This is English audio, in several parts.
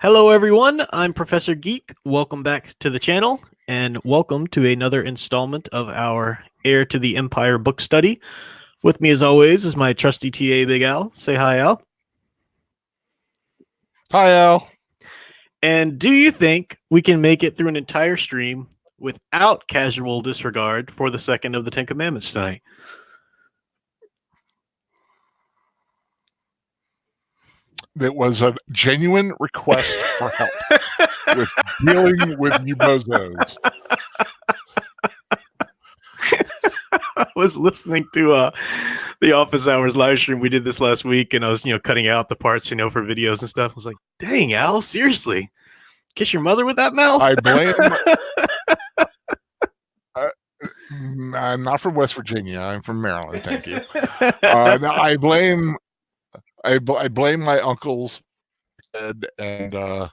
Hello, everyone. I'm Professor Geek. Welcome back to the channel, and welcome to another installment of our Heir to the Empire book study. With me, as always, is my trusty TA, Big Al. Say hi, Al. Hi, Al. And do you think we can make it through an entire stream without casual disregard for the second of the Ten Commandments tonight? It was a genuine request for help with dealing with you bozos. I was listening to the Office Hours live stream. We did this last week, and I was, cutting out the parts, for videos and stuff. I was like, dang, Al, seriously? Kiss your mother with that mouth? I blame... I'm not from West Virginia. I'm from Maryland, thank you. I blame my uncle's head and all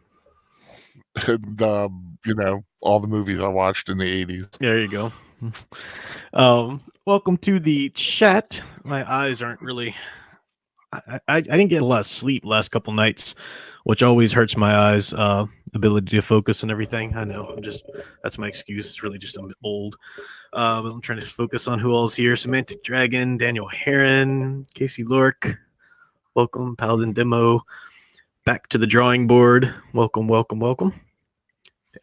the movies I watched in the 80s. There you go. Welcome to the chat. My eyes aren't really... I didn't get a lot of sleep last couple nights, which always hurts my eyes, ability to focus and everything. I know, that's my excuse. It's really just I'm old. But I'm trying to focus on who all's here. Semantic Dragon, Daniel Heron, Casey Lork. Welcome, Paladin Demo. Back to the drawing board. Welcome, welcome, welcome.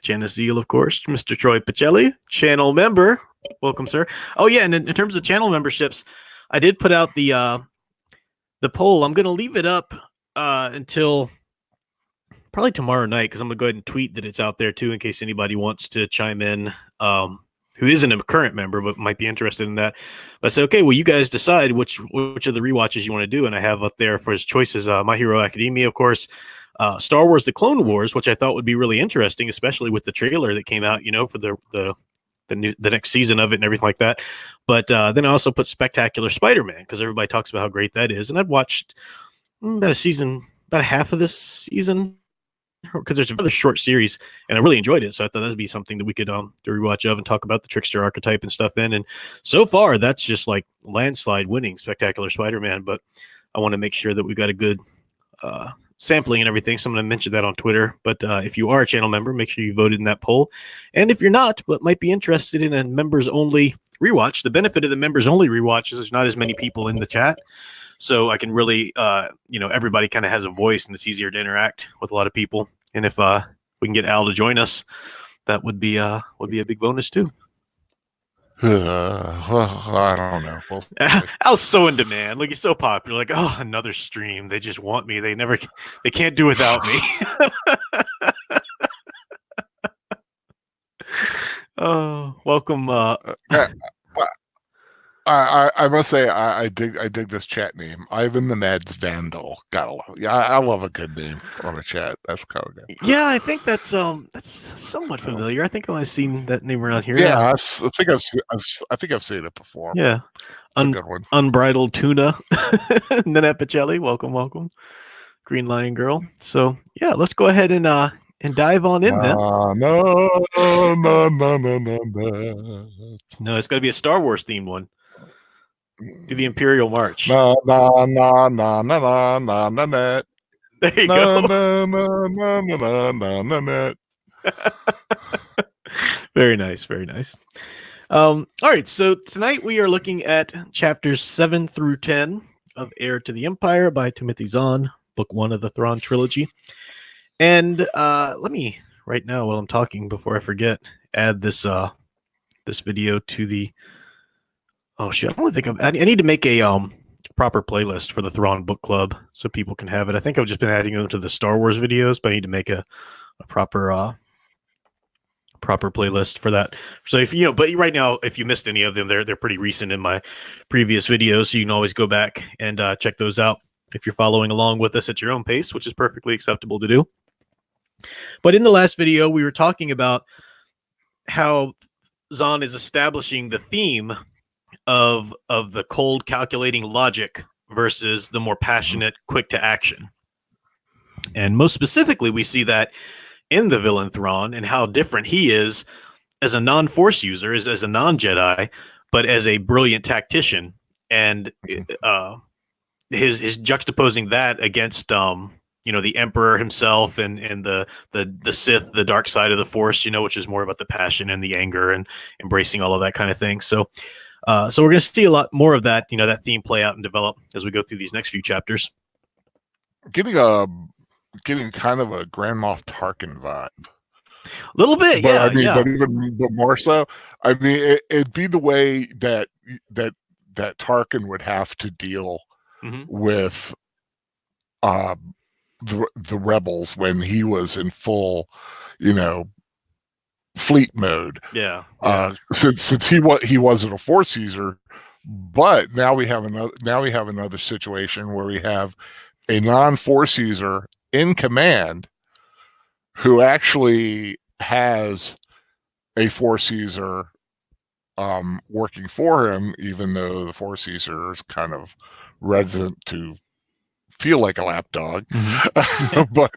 Janice Zeal, of course. Mr. Troy Pacelli, channel member. Welcome, sir. Oh, yeah, and in terms of channel memberships, I did put out the poll. I'm going to leave it up until probably tomorrow night, because I'm going to go ahead and tweet that it's out there, too, in case anybody wants to chime in who isn't a current member but might be interested in that. But I said, okay, well, you guys decide which of the rewatches you want to do, and I have up there for his choices My Hero Academia, of course, Star Wars The Clone Wars, which I thought would be really interesting, especially with the trailer that came out, for the next season of it and everything like that. But then I also put Spectacular Spider-Man, because everybody talks about how great that is. And I've watched about a half of this season, because there's a rather short series, and I really enjoyed it. So I thought that'd be something that we could do a rewatch of and talk about the trickster archetype and stuff in. And so far, that's just like landslide winning Spectacular Spider-Man. But I want to make sure that we've got a good sampling and everything, so I'm going to mention that on Twitter. But if you are a channel member, make sure you voted in that poll. And if you're not, but might be interested in a members only rewatch, the benefit of the members only rewatch is there's not as many people in the chat, so I can really everybody kind of has a voice, and it's easier to interact with a lot of people. And if we can get Al to join us, that would be a big bonus too. I don't know. Well, Al's so in demand. Like, he's so popular. Like, oh, another stream. They just want me. They can't do without me. Oh, welcome. I must say I dig this chat name. Ivan the Meds Vandal. Gotta love it. Yeah, I love a good name on a chat. That's kind of good. Yeah, I think that's somewhat familiar. I think I've seen that name around here. Yeah, I think I've seen it before. Yeah, it's a good one. Unbridled Tuna. Nanette Pacelli, welcome. Green Lion Girl. So yeah, let's go ahead and dive on in then. No, it's got to be a Star Wars themed one. Do the Imperial March. There you go. Very nice, very nice. All right, so tonight we are looking at chapters 7 through 10 of Heir to the Empire by Timothy Zahn, book 1 of the Thrawn trilogy. And let me, right now while I'm talking, before I forget, add this this video to the... Oh shit! I don't think I need to make a proper playlist for the Thrawn Book Club so people can have it. I think I've just been adding them to the Star Wars videos, but I need to make a proper playlist for that. So if but right now, if you missed any of them, they're pretty recent in my previous videos, so you can always go back and check those out if you're following along with us at your own pace, which is perfectly acceptable to do. But in the last video, we were talking about how Zahn is establishing the theme of the cold, calculating logic versus the more passionate, quick to action. And most specifically, we see that in the villain Thrawn, and how different he is as a non-Force user, as a non-Jedi, but as a brilliant tactician. And his juxtaposing that against the Emperor himself and the Sith, the dark side of the Force, which is more about the passion and the anger and embracing all of that kind of thing. So we're going to see a lot more of that, that theme play out and develop as we go through these next few chapters. Getting kind of a Grand Moff Tarkin vibe. A little bit, but, yeah. But more so, it'd be the way that Tarkin would have to deal with the rebels when he was in full, fleet mode. Yeah. Since he wasn't a Force user, but now we have another situation where we have a non-Force user in command who actually has a Force user working for him, even though the Force user is kind of reticent to feel like a lapdog. But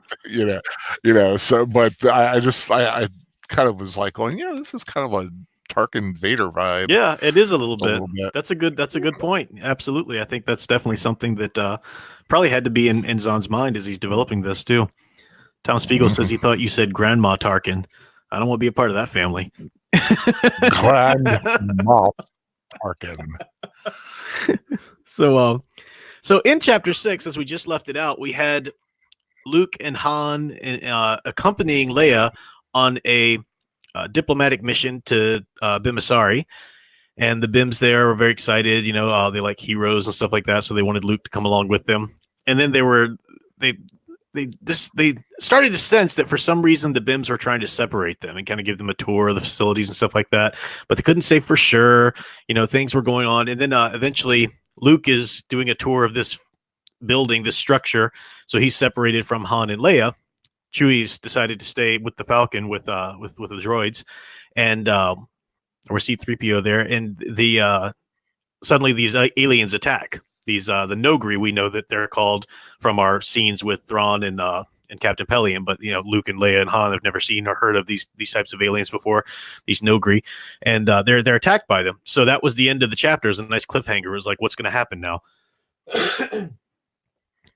I kind of was like going, this is kind of a Tarkin Vader vibe. Yeah, it is a little bit. That's a good point. Absolutely. I think that's definitely something that probably had to be in Zahn's mind as he's developing this too. Tom Spiegel says he thought you said Grandma Tarkin. I don't want to be a part of that family. Grandma Tarkin. So in chapter 6, as we just left it out, we had Luke and Han accompanying Leia on a diplomatic mission to Bimasari, and the Bims there were very excited. They like heroes and stuff like that, so they wanted Luke to come along with them. And then they started to sense that for some reason the Bims were trying to separate them and kind of give them a tour of the facilities and stuff like that, but they couldn't say for sure. Things were going on, and then eventually Luke is doing a tour of this building, this structure, so he's separated from Han and Leia. Chewie's decided to stay with the Falcon with the droids, and or C-3PO there, and suddenly these aliens attack. These the Nogri, we know that they're called from our scenes with Thrawn and Captain Pelion, but Luke and Leia and Han have never seen or heard of these types of aliens before, these Nogri, and they're attacked by them. So that was the end of the chapter. It was a nice cliffhanger. It was like, what's going to happen now?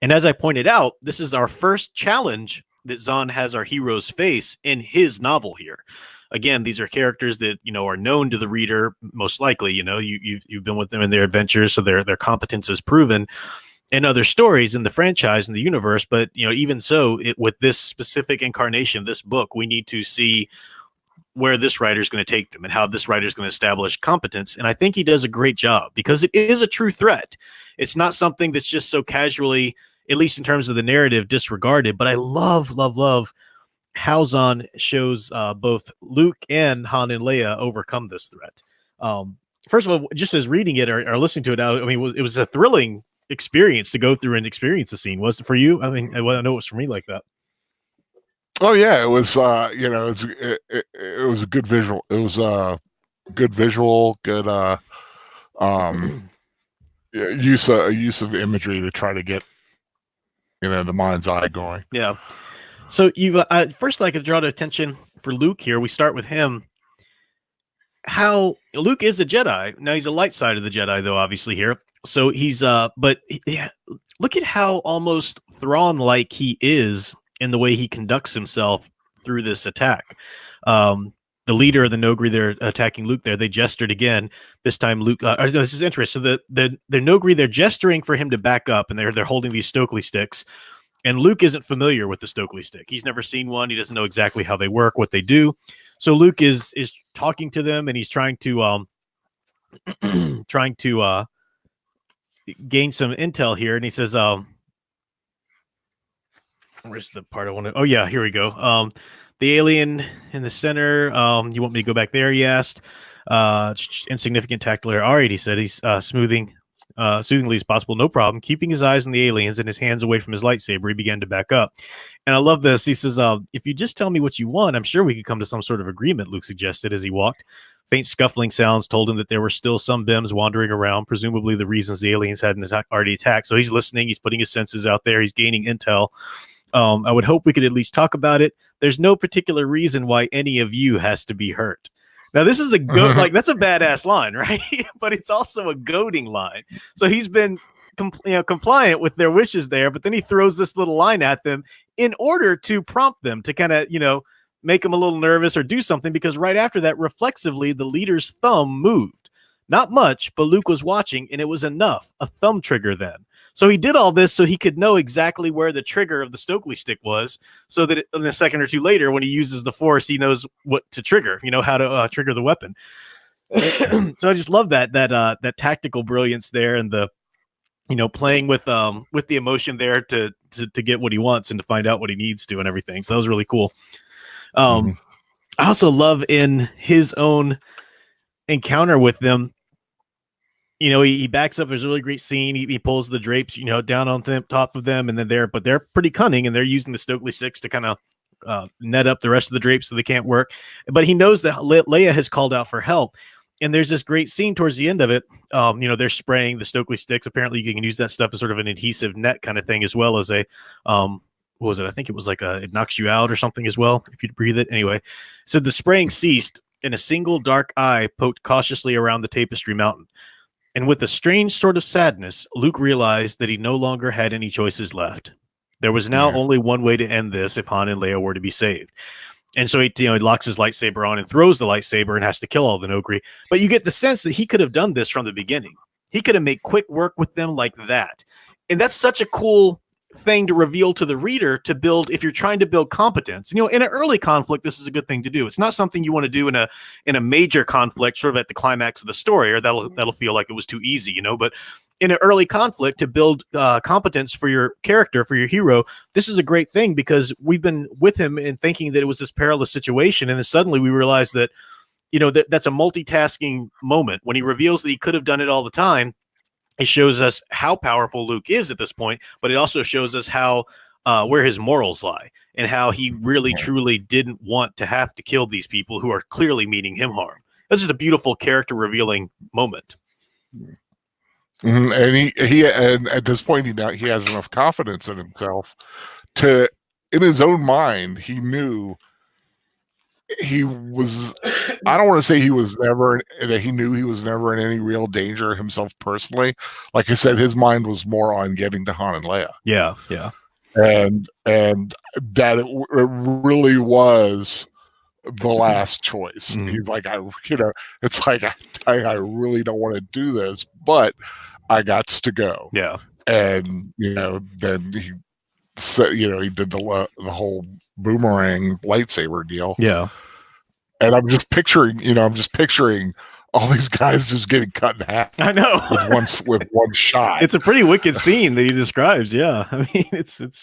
And as I pointed out, this is our first challenge that Zahn has our heroes face in his novel here. Again, these are characters that are known to the reader, most likely. You've been with them in their adventures, so their competence is proven in other stories in the franchise and the universe. But even so, with this specific incarnation, this book, we need to see where this writer is going to take them and how this writer is going to establish competence. And I think he does a great job because it is a true threat. It's not something that's just so casually, at least in terms of the narrative, disregarded. But I love how Zahn shows both Luke and Han and Leia overcome this threat. First of all, just as reading it or listening to it, it was a thrilling experience to go through and experience the scene. Was it for you? I know it was for me like that. Oh yeah, it was. It was a good visual. It was good visual, good use of imagery to try to get the mind's eye going. Yeah. So you first, I could draw the attention for Luke here. We start with him. How Luke is a Jedi. Now he's a light side of the Jedi, though, obviously here. So he's but yeah, look at how almost Thrawn-like he is in the way he conducts himself through this attack. The leader of the Nogri, they're attacking Luke there. They gestured again. This time, Luke. This is interesting. So the Nogri, they're gesturing for him to back up, and they're holding these Stokely sticks. And Luke isn't familiar with the Stokely stick. He's never seen one. He doesn't know exactly how they work, what they do. So Luke is talking to them, and he's trying to gain some intel here. And he says, where's the part I want to? Oh yeah, here we go. The alien in the center. You want me to go back there? He asked. Insignificant tactile error. All right, he said. He's soothingly as possible, no problem. Keeping his eyes on the aliens and his hands away from his lightsaber, he began to back up. And I love this. He says, if you just tell me what you want, I'm sure we could come to some sort of agreement, Luke suggested as he walked. Faint scuffling sounds told him that there were still some Bims wandering around, presumably the reasons the aliens hadn't already attacked. So he's listening. He's putting his senses out there. He's gaining intel. I would hope we could at least talk about it. There's no particular reason why any of you has to be hurt. Now, this is a that's a badass line, right? But it's also a goading line. So he's been compliant with their wishes there, but then he throws this little line at them in order to prompt them to kind of, make them a little nervous or do something, because right after that, reflexively, the leader's thumb moved. Not much, but Luke was watching, and it was enough. A thumb trigger then. So he did all this so he could know exactly where the trigger of the Stokely stick was, so that in a second or two later, when he uses the Force, he knows what to trigger, how to trigger the weapon. So I just love that tactical brilliance there, and the playing with the emotion there to get what he wants and to find out what he needs to and everything. So that was really cool. I also love in his own encounter with them, he backs up. There's a really great scene. He pulls the drapes, down on top of them, and then they're pretty cunning, and they're using the Stokely sticks to kind of net up the rest of the drapes so they can't work. But he knows that Leia has called out for help. And there's this great scene towards the end of it. They're spraying the Stokely sticks. Apparently you can use that stuff as sort of an adhesive net kind of thing, as well as a, what was it? I think it was like it knocks you out or something as well, if you breathe it. Anyway, so the spraying ceased, and a single dark eye poked cautiously around the tapestry mountain. And with a strange sort of sadness, Luke realized that he no longer had any choices left. There was now only one way to end this if Han and Leia were to be saved. And so he locks his lightsaber on and throws the lightsaber and has to kill all the Nogri. But you get the sense that he could have done this from the beginning. He could have made quick work with them like that. And that's such a cool thing to reveal to the reader to build if you're trying to build competence. In an early conflict, this is a good thing to do. It's not something you want to do in a major conflict, sort of at the climax of the story, or that'll feel like it was too easy, But in an early conflict, to build competence for your character, for your hero, this is a great thing, because we've been with him and thinking that it was this perilous situation, and then suddenly we realize that that's a multitasking moment. When he reveals that he could have done it all the time, it shows us how powerful Luke is at this point, but it also shows us how where his morals lie, and how he really truly didn't want to have to kill these people who are clearly meaning him harm. This is a beautiful character revealing moment. And he and at this point he has enough confidence in himself to, in his own mind, he knew he was, I don't want to say he was never, that he knew he was never in any real danger himself personally. Like I said, his mind was more on getting to Han and Leia. Yeah. And that it really was the last choice. He's like, it's like, I really don't want to do this, but I got to go. Yeah. And, then he did the whole boomerang lightsaber deal. Yeah. And I'm just picturing all these guys just getting cut in half. I know. with one shot. It's a pretty wicked scene that he describes. Yeah. I mean, it's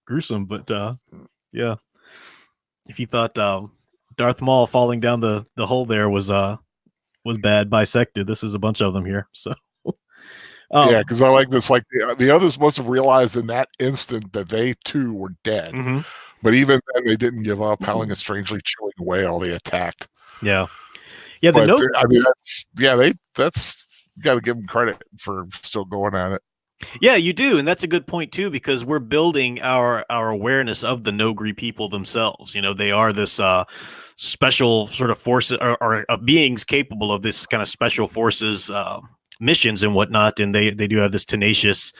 gruesome, but yeah. If you thought Darth Maul falling down the hole there was bad, bisected, this is a bunch of them here. So yeah, because I like this. Like the others must have realized in that instant that they too were dead. Mm-hmm. But even then, they didn't give up, howling and strangely chewing away all they attacked. Yeah. I mean, that's you got to give them credit for still going at it. Yeah, you do, and that's a good point too, because we're building our awareness of the Nogri people themselves. They are this special sort of forces, or beings capable of this kind of special forces missions and whatnot, and they do have this tenacious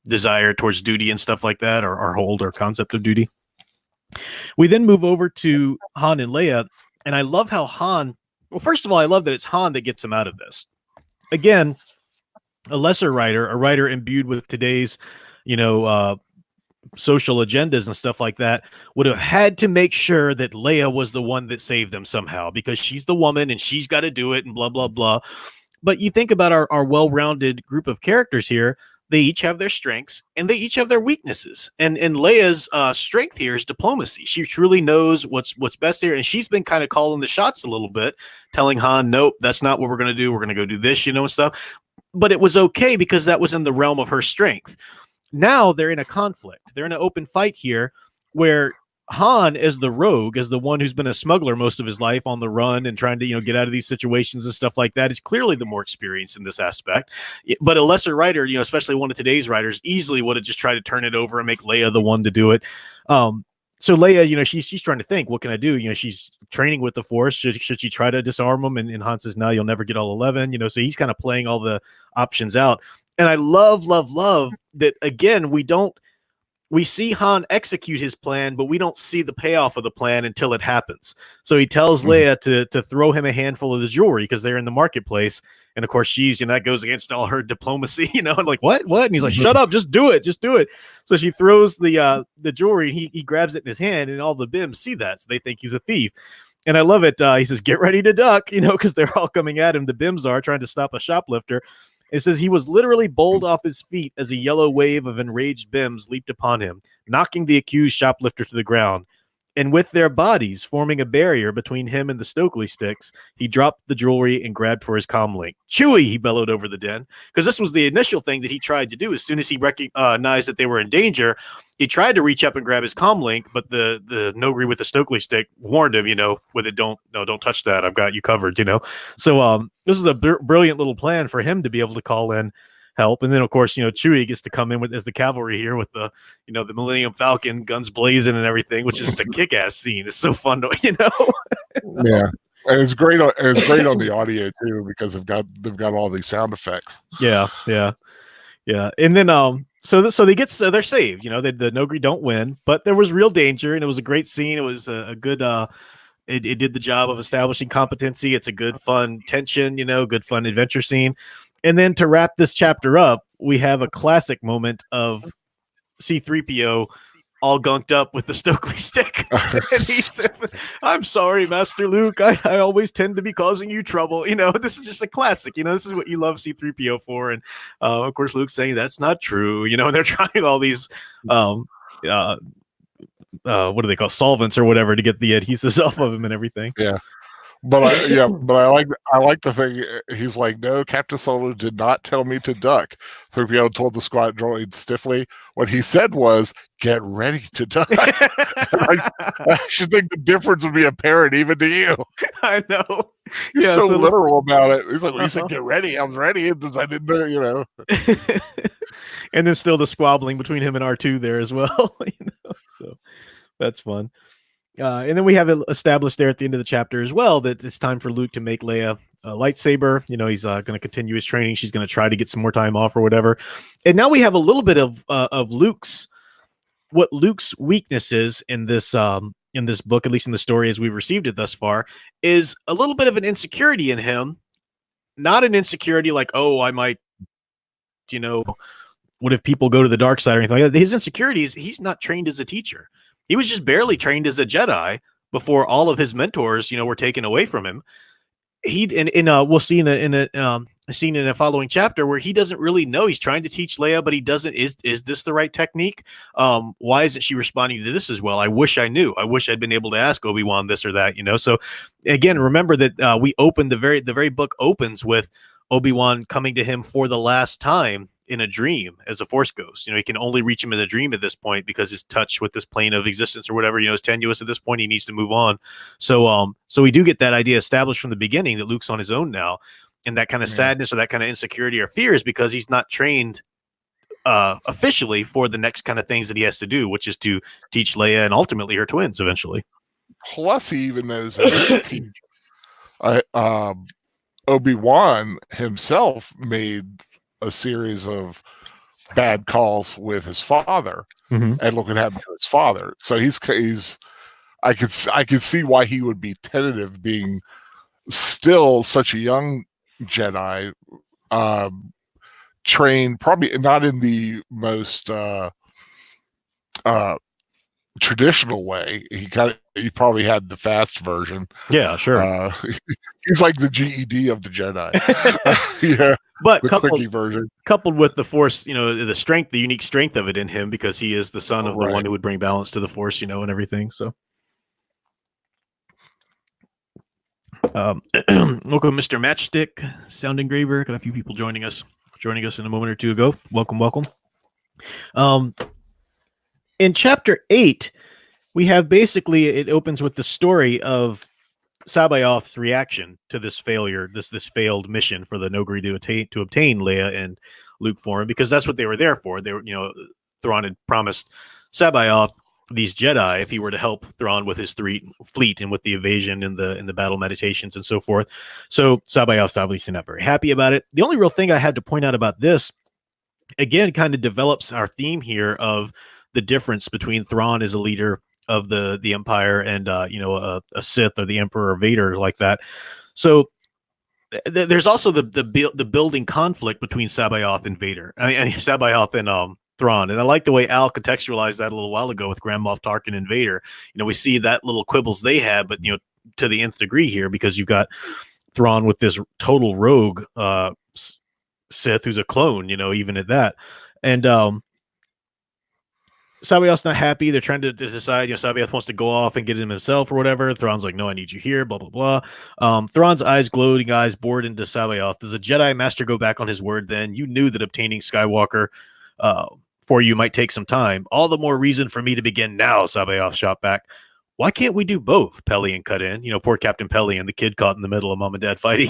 desire towards duty and stuff like that, or hold or concept of duty. We then move over to Han and Leia, and I love how Han. Well, first of all, I love that it's Han that gets him out of this. Again, a lesser writer, a writer imbued with today's, social agendas and stuff like that, would have had to make sure that Leia was the one that saved them somehow, because she's the woman and she's got to do it and blah, blah, blah. But you think about our well-rounded group of characters here. They each have their strengths and they each have their weaknesses. And Leia's strength here is diplomacy. She truly knows what's best here. And she's been kind of calling the shots a little bit, telling Han, nope, that's not what we're going to do. We're going to go do this, and stuff. But it was okay because that was in the realm of her strength. Now they're in a conflict. They're in an open fight here where Han, as the rogue, as the one who's been a smuggler most of his life on the run and trying to, get out of these situations and stuff like that, is clearly the more experienced in this aspect. But a lesser writer, especially one of today's writers, easily would have just tried to turn it over and make Leia the one to do it. so Leia, she's trying to think, what can I do? She's training with the Force. Should she try to disarm him? And Han says, no, you'll never get all 11. So he's kind of playing all the options out. And I love that. Again, we see Han execute his plan, but we don't see the payoff of the plan until it happens. So he tells Leia to throw him a handful of the jewelry because they're in the marketplace. And of course, she's, that goes against all her diplomacy, and like, what? And he's like, shut up, just do it. So she throws the jewelry. He grabs it in his hand, and all the Bims see that. So they think he's a thief. And I love it. He says, get ready to duck, because they're all coming at him. The Bims are trying to stop a shoplifter. It says he was literally bowled off his feet as a yellow wave of enraged Bims leaped upon him, knocking the accused shoplifter to the ground. And with their bodies forming a barrier between him and the Stokely sticks, he dropped the jewelry and grabbed for his comlink. Chewie, he bellowed over the den, because this was the initial thing that he tried to do. As soon as he recognized that they were in danger, he tried to reach up and grab his comlink, but the Nogri with the Stokely stick warned him, with it, don't touch that. I've got you covered, So this is a brilliant little plan for him to be able to call in help. And then of course, Chewie gets to come in as the cavalry here with the, the Millennium Falcon, guns blazing and everything, which is just a kick-ass scene. It's so fun to, Yeah. And it's great on the audio too, because they've got all these sound effects. Yeah. And then so they're saved, the Nogri don't win, but there was real danger, and it was a great scene. It was a good it did the job of establishing competency. It's a good fun tension, good fun adventure scene. And then to wrap this chapter up, we have a classic moment of C-3PO all gunked up with the Stokely stick. And he said, I'm sorry, Master Luke. I always tend to be causing you trouble. This is just a classic. This is what you love C-3PO for. And of course, Luke's saying that's not true. And they're trying all these what do they call solvents or whatever to get the adhesives off of him and everything. Yeah. But I like the thing. He's like, no, Captain Solo did not tell me to duck. 3PO told the squad droid stiffly. What he said was, get ready to duck. I should think the difference would be apparent even to you. I know. He's so literal about it. He's like, when he said get ready, I was ready. I didn't know, And then still the squabbling between him and R2 there as well. So that's fun. And then we have it established there at the end of the chapter as well that it's time for Luke to make Leia a lightsaber. He's going to continue his training. She's going to try to get some more time off or whatever. And now we have a little bit of Luke's weakness is in this book, at least in the story as we've received it thus far, is a little bit of an insecurity in him. Not an insecurity like, oh, I might, what if people go to the dark side or anything like that. His insecurity is he's not trained as a teacher. He was just barely trained as a Jedi before all of his mentors, were taken away from him. We'll see in a scene in a following chapter where he doesn't really know. He's trying to teach Leia, but he doesn't. Is this the right technique? Why isn't she responding to this as well? I wish I knew. I wish I'd been able to ask Obi-Wan this or that. So again, remember that we opened the very book opens with Obi-Wan coming to him for the last time in a dream as a Force ghost. He can only reach him in a dream at this point because his touch with this plane of existence or whatever, is tenuous at this point. He needs to move on. So we do get that idea established from the beginning that Luke's on his own now, and that kind of sadness or that kind of insecurity or fear is because he's not trained officially for the next kind of things that he has to do, which is to teach Leia and ultimately her twins eventually. Plus, he even knows that his team, Obi-Wan himself made a series of bad calls with his father, and look what happened to his father. So he's I could see why he would be tentative, being still such a young Jedi, trained probably not in the most traditional way. He probably had the fast version. Yeah, sure. He's like the GED of the Jedi. Yeah. But the quickie version, coupled with the Force, the strength, the unique strength of it in him, because he is the son of the one who would bring balance to the Force, and everything. So, welcome, Mr. Matchstick, Sound Engraver. Got a few people joining us in a moment or two ago. Welcome. In chapter 8, we have basically it opens with the story of Sabayoth's reaction to this failure, this failed mission for the Nogri to obtain Leia and Luke for him, because that's what they were there for. They were, Thrawn had promised Sabayoth these Jedi if he were to help Thrawn with his fleet and with the evasion and the battle meditations and so forth. So Sabayoth's obviously not very happy about it. The only real thing I had to point out about this, again, kind of develops our theme here of the difference between Thrawn as a leader of the Empire and a Sith or the Emperor or Vader like that. So there's also the building conflict between Sabayoth and Vader. I mean Sabayoth and Thrawn, and I like the way Al contextualized that a little while ago with Grand Moff Tarkin and Vader. We see that little quibbles they had, but to the nth degree here, because you've got Thrawn with this total rogue Sith who's a clone, even at that, and Sabayoth's not happy. They're trying to decide, Sabayoth wants to go off and get him himself or whatever. Thrawn's like, no, I need you here, blah, blah, blah. Thrawn's gloating eyes bored into Sabayoth. Does a Jedi Master go back on his word then? You knew that obtaining Skywalker for you might take some time. All the more reason for me to begin now, Sabayoth shot back. Why can't we do both? Pelion cut in. Poor Captain Pelion, the kid caught in the middle of mom and dad fighting,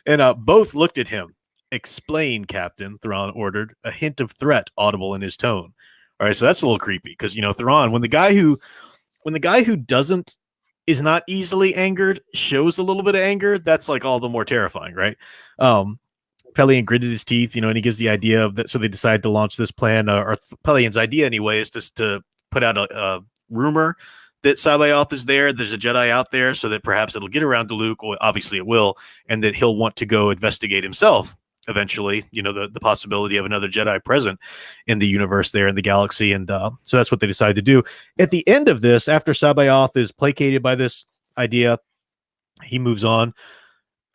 And both looked at him. Explain, Captain, Thrawn ordered, a hint of threat audible in his tone. All right, so that's a little creepy because Thrawn, when the guy who is not easily angered shows a little bit of anger, that's like all the more terrifying, right? Pelion gritted his teeth, and he gives the idea of that. So they decide to launch this plan, or Pelion's idea anyway, is just to put out a rumor that Sabayoth is there. There's a Jedi out there, so that perhaps it'll get around to Luke. Well, obviously it will, and that he'll want to go investigate himself. Eventually, the possibility of another Jedi present in the universe there in the galaxy. And so that's what they decide to do. At the end of this, after Sabayoth is placated by this idea, he moves on.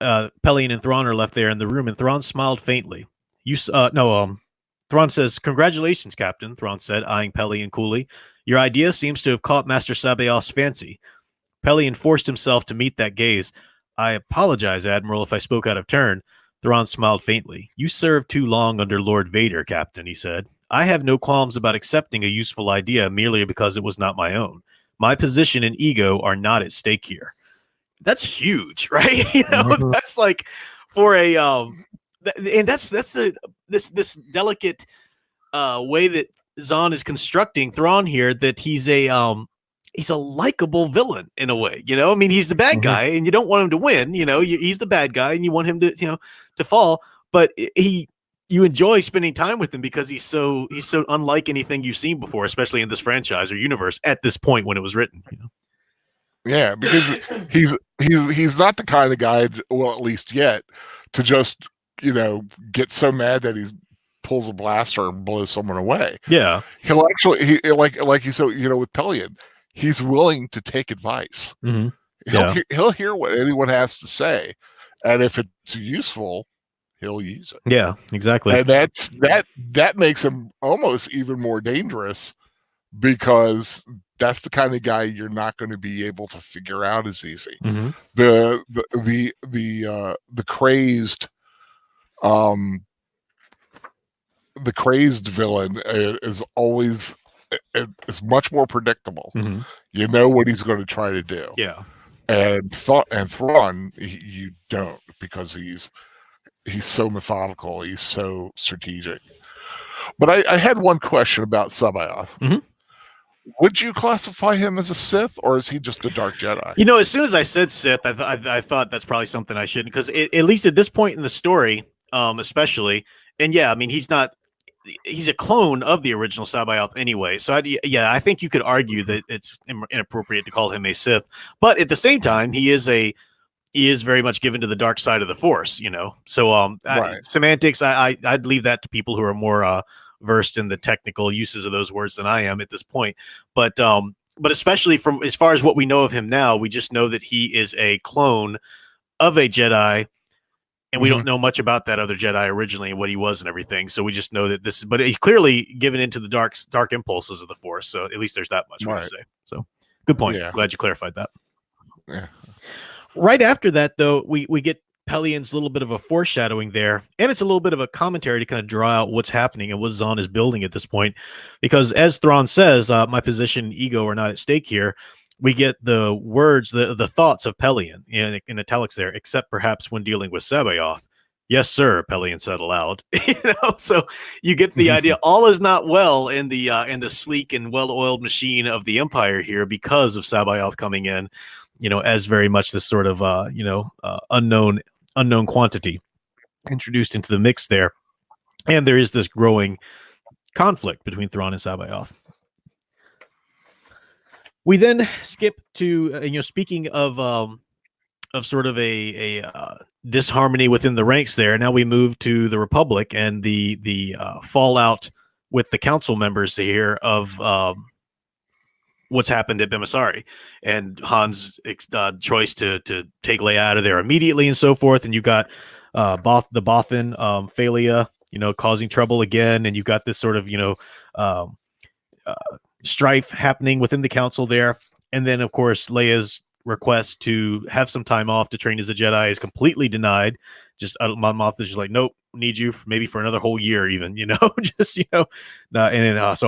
Pelion and Thrawn are left there in the room, and Thrawn smiled faintly. Thrawn says, "Congratulations, Captain," Thrawn said, eyeing Pelion coolly. "Your idea seems to have caught Master Sabayoth's fancy." Pelion forced himself to meet that gaze. "I apologize, Admiral, if I spoke out of turn." Thrawn smiled faintly. "You served too long under Lord Vader, Captain," he said. "I have no qualms about accepting a useful idea merely because it was not my own. My position and ego are not at stake here." That's huge, right? That's like for a and that's this delicate way that Zahn is constructing Thrawn here, that he's a likable villain in a way, I mean, he's the bad guy and you don't want him to win, he's the bad guy and you want him to, to fall, but you enjoy spending time with him because he's so unlike anything you've seen before, especially in this franchise or universe at this point when it was written, Yeah, because he's not the kind of guy, well, at least yet, to just, get so mad that he pulls a blaster and blows someone away. Yeah. He'll actually, like you said, with Pelion, he's willing to take advice. Mm-hmm. He'll hear what anyone has to say, and if it's useful, he'll use it. Yeah, exactly. And that makes him almost even more dangerous, because that's the kind of guy you're not going to be able to figure out as easy. Mm-hmm. The crazed villain is always much more predictable. Mm-hmm. You know what he's going to try to do. Yeah. And Thrawn, you don't, because he's so methodical. He's so strategic. But I had one question about Sabayoth. Mm-hmm. Would you classify him as a Sith, or is he just a Dark Jedi? As soon as I said Sith, I thought that's probably something I shouldn't, because at least at this point in the story, especially, and yeah, I mean, he's a clone of the original Sabayoth anyway. So I think you could argue that it's inappropriate to call him a Sith, but at the same time, he is very much given to the dark side of the Force, So Right. Semantics, I'd leave that to people who are more versed in the technical uses of those words than I am at this point. But especially from as far as what we know of him now, we just know that he is a clone of a Jedi, and we don't know much about that other Jedi originally and what he was and everything. So we just know that but he's clearly given into the dark impulses of the Force. So at least there's that much we can say. So good point. Yeah. Glad you clarified that. Yeah. Right after that, though, we get Pelion's little bit of a foreshadowing there, and it's a little bit of a commentary to kind of draw out what's happening and what Zahn is building at this point. Because as Thrawn says, my position and ego are not at stake here. We get the words, the thoughts of Pelion in italics there, except perhaps when dealing with Sabayoth. "Yes, sir," Pelion said aloud. So you get the idea. All is not well in the sleek and well-oiled machine of the Empire here because of Sabaoth coming in, as very much this sort of unknown quantity introduced into the mix there, and there is this growing conflict between Thrawn and Sabaoth. We then skip to speaking of sort of a disharmony within the ranks there. Now we move to the Republic and the fallout with the council members here of what's happened at Bemisari and Han's choice to take Leia out of there immediately and so forth. And you got the Bothan Phalia, causing trouble again, and you've got this sort of strife happening within the council there. And then, of course, Leia's request to have some time off to train as a Jedi is completely denied. Just Mon Mothma is just like, nope, need you maybe for another whole year, even, so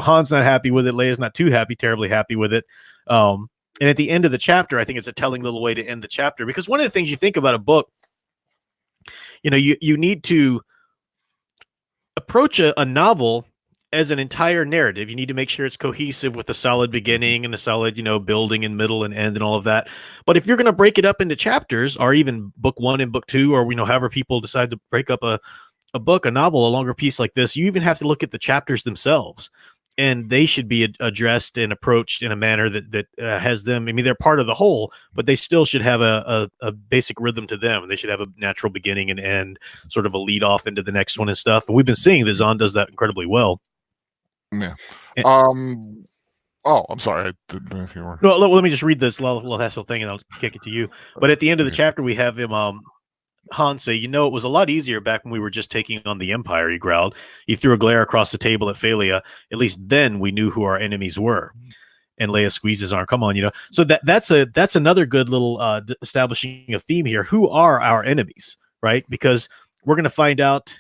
Han's not happy with it. Leia's not too happy, terribly happy with it. And at the end of the chapter, I think it's a telling little way to end the chapter, because one of the things you think about a book, you need to approach a novel as an entire narrative. You need to make sure it's cohesive with a solid beginning and a solid, building and middle and end and all of that. But if you're going to break it up into chapters, or even book 1 and book 2, or however people decide to break up a book, a novel, a longer piece like this, you even have to look at the chapters themselves, and they should be addressed and approached in a manner that has them. I mean, they're part of the whole, but they still should have a basic rhythm to them. They should have a natural beginning and end, sort of a lead off into the next one and stuff. And we've been seeing that Zahn does that incredibly well. Yeah. I'm sorry. I didn't know if you were. No, let me just read this little hassle thing, and I'll kick it to you. But at the end of the chapter, we have him, Han, say, it was a lot easier back when we were just taking on the Empire, he growled. He threw a glare across the table at Phalia. At least then we knew who our enemies were. And Leia squeezed his arm. Come on, So that's another good little establishing a theme here. Who are our enemies, right? Because we're going to find out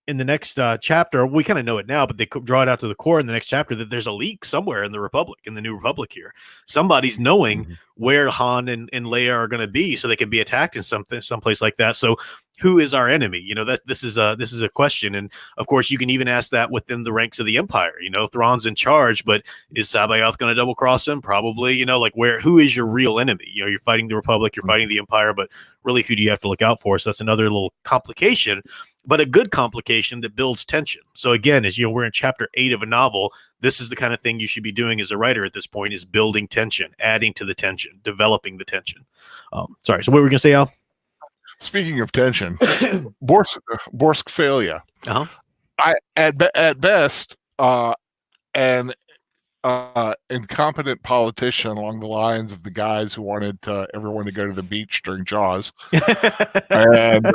in the next chapter. We kind of know it now, but they draw it out to the core in the next chapter that there's a leak somewhere in the Republic, in the New Republic here. Somebody's knowing where Han and Leia are going to be, so they can be attacked in someplace like that. So who is our enemy? This is a question. And of course, you can even ask that within the ranks of the Empire. Thrawn's in charge, but is Sabaoth going to double cross him? Probably. Who is your real enemy? You're fighting the Republic, you're fighting the Empire, but really, who do you have to look out for? So that's another little complication, but a good complication that builds tension. So again, as we're in chapter 8 of a novel, this is the kind of thing you should be doing as a writer at this point, is building tension, adding to the tension, developing the tension. Sorry. So what were we going to say, Al? Speaking of tension, Borsk Phalia. At best, an incompetent politician along the lines of the guys who wanted everyone to go to the beach during Jaws, and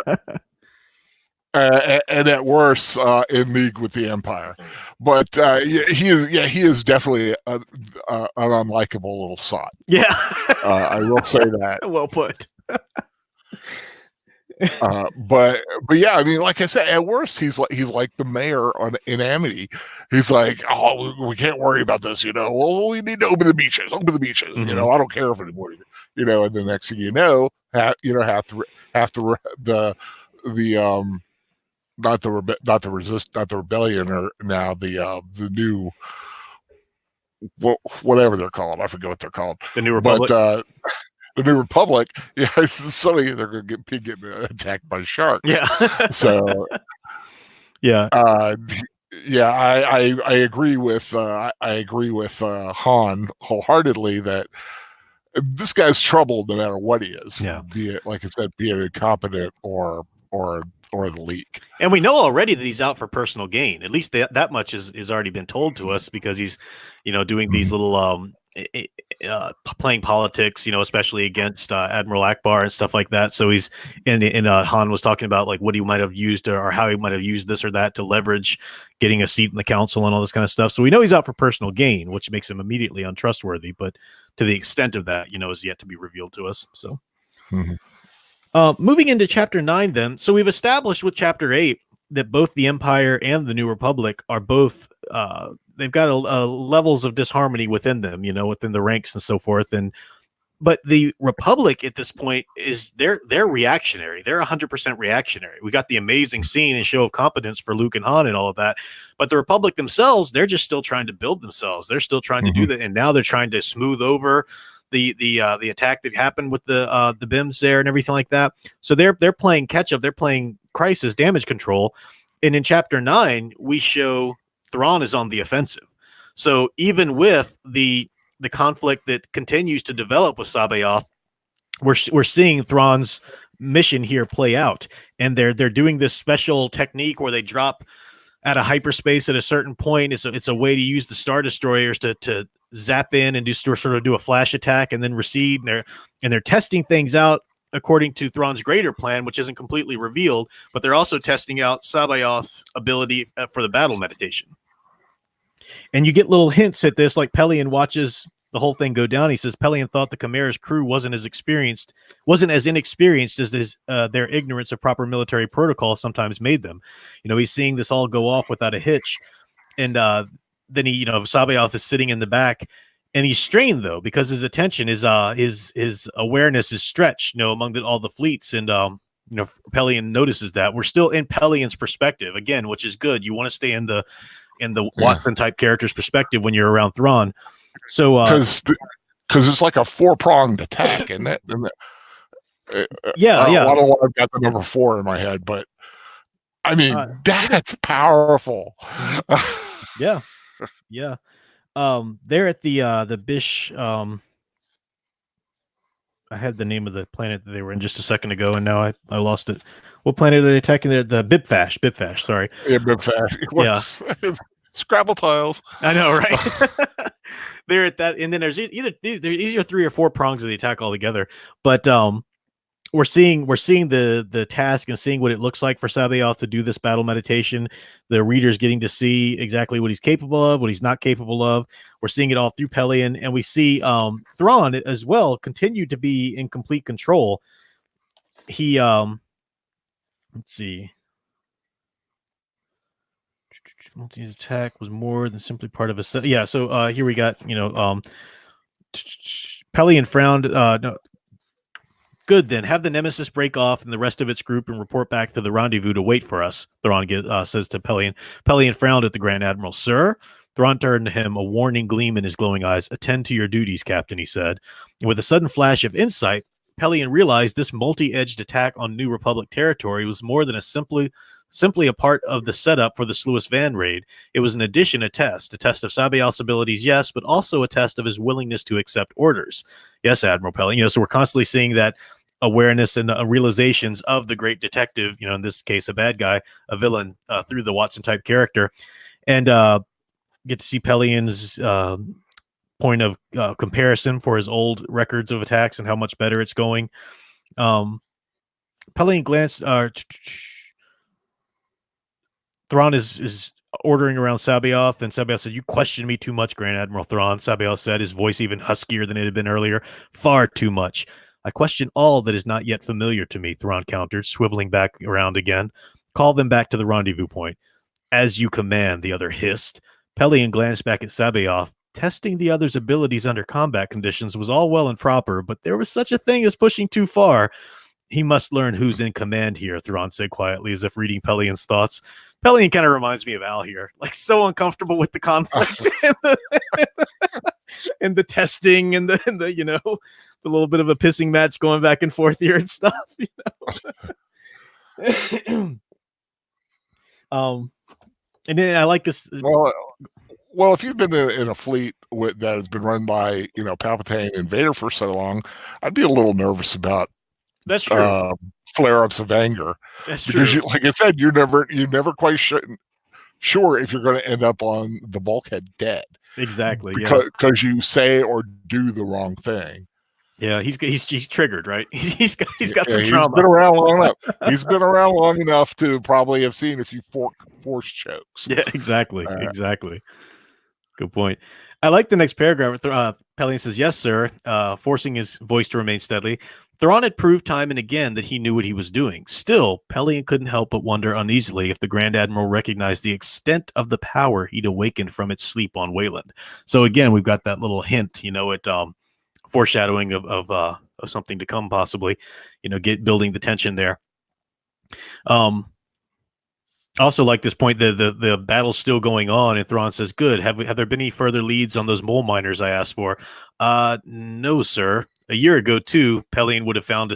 at worst, in league with the Empire. But he is definitely an unlikable little sot. Yeah, I will say that. Well put. But yeah, I mean, like I said, at worst, he's like the mayor in Amity. He's like, oh, we can't worry about this, Well, we need to open the beaches. I don't care if anybody, And the next thing you know, not the rebellion, or now the new, whatever they're called. I forget what they're called. The New Republic. But, the New Republic, suddenly they're going to get attacked by sharks. Yeah. So, yeah. I agree with Han wholeheartedly that this guy's troubled no matter what he is. Yeah. Be it, like I said, be it incompetent or the leak. And we know already that he's out for personal gain. At least that much is already been told to us, because he's doing these little playing politics, especially against Admiral Akbar and stuff like that. So he's Han was talking about like what he might have used or how he might have used this or that to leverage getting a seat in the council and all this kind of stuff. So we know he's out for personal gain, which makes him immediately untrustworthy. But to the extent of that, is yet to be revealed to us. So moving into chapter 9, then. So we've established with chapter 8 that both the Empire and the New Republic are both they've got levels of disharmony within them, within the ranks and so forth. but the Republic at this point they're reactionary. They're 100% reactionary. We got the amazing scene and show of competence for Luke and Han and all of that, but the Republic themselves, they're just still trying to build themselves. They're still trying to do that, and now they're trying to smooth over the attack that happened with the BIMs there and everything like that. So they're playing catch up. They're playing crisis damage control, and in Chapter 9 we show Thrawn is on the offensive. So even with the conflict that continues to develop with Sabayoth, we're seeing Thrawn's mission here play out, and they're doing this special technique where they drop out of hyperspace at a certain point. It's a way to use the Star Destroyers to zap in and sort of do a flash attack and then recede. And they're testing things out according to Thrawn's greater plan, which isn't completely revealed, but they're also testing out Sabayoth's ability for the battle meditation. And you get little hints at this, like Pelion watches the whole thing go down. He says Pelion thought the Chimera's crew wasn't as inexperienced as their ignorance of proper military protocol sometimes made them. He's seeing this all go off without a hitch, and then Sabayoth is sitting in the back, and he's strained though because his attention is his awareness is stretched, among all the fleets, and Pelion notices that. We're still in Pelion's perspective again, which is good. You want to stay in the Watson type character's perspective when you're around Thrawn. So because it's like a 4-pronged attack, isn't it? Yeah. I don't know why I've got the number 4 in my head, but I mean that's powerful. Yeah. They're at the Bish. I had the name of the planet that they were in just a second ago, and now I lost it. What planet are they attacking there? The Bibfash. Sorry. Yeah, Bibfash. Yeah. Scrabble tiles. I know, right? They're at that, and then there's either 3 or 4 prongs of the attack altogether. But we're seeing the task and seeing what it looks like for Sabayoth to do this battle meditation. The reader's getting to see exactly what he's capable of, what he's not capable of. We're seeing it all through Pelion, and we see Thrawn as well continue to be in complete control. He let's see. Multi-attack was more than simply part of a set. Yeah, so here we got, Pelion frowned. No, good then. Have the Nemesis break off and the rest of its group and report back to the rendezvous to wait for us, Thrawn says to Pelion. Pelion frowned at the Grand Admiral. Sir? Thrawn turned to him, a warning gleam in his glowing eyes. Attend to your duties, Captain, he said. And with a sudden flash of insight, Pelion realized this multi-edged attack on New Republic territory was more than simply a part of the setup for the Sluis Van raid. It was in addition a test of Sabayoth's abilities, yes, but also a test of his willingness to accept orders. Yes, Admiral Pelion. So we're constantly seeing that awareness and realizations of the great detective, in this case, a bad guy, a villain, through the Watson type character. And get to see Pelion's point of comparison for his old records of attacks and how much better it's going. Pelion glanced. Thrawn is ordering around Sabayoth, and Sabayoth said, "You question me too much, Grand Admiral Thrawn." Sabayoth said, his voice even huskier than it had been earlier. "Far too much. I question all that is not yet familiar to me," Thrawn countered, swiveling back around again. "Call them back to the rendezvous point." "As you command," the other hissed. Pelion glanced back at Sabayoth. Testing the other's abilities under combat conditions was all well and proper, but there was such a thing as pushing too far. "He must learn who's in command here," Thrawn said quietly, as if reading Pelion's thoughts. Pelion kind of reminds me of Al here, like so uncomfortable with the conflict and the testing and the the little bit of a pissing match going back and forth here and stuff. And then I like this. Well, if you've been in a fleet that has been run by Palpatine and Vader for so long, I'd be a little nervous about that's true. Flare-ups of anger. That's because true. Like I said, you're never quite sure if you're going to end up on the bulkhead dead. Exactly. Because you say or do the wrong thing. Yeah, he's triggered, right? He's got some trauma. He's been around long enough. He's been around long enough to probably have seen a few force chokes. Yeah, exactly. Exactly. Good point. I like the next paragraph. Pelion says, "Yes, sir," forcing his voice to remain steadily. Thrawn had proved time and again that he knew what he was doing. Still, Pelion couldn't help but wonder uneasily if the Grand Admiral recognized the extent of the power he'd awakened from its sleep on Wayland. So again, we've got that little hint, foreshadowing of something to come, possibly, building the tension there. Also, like this point, the battle's still going on, and Thrawn says, "Good. Have there been any further leads on those mole miners I asked for?" No, sir. A year ago, too, Pelion would have found a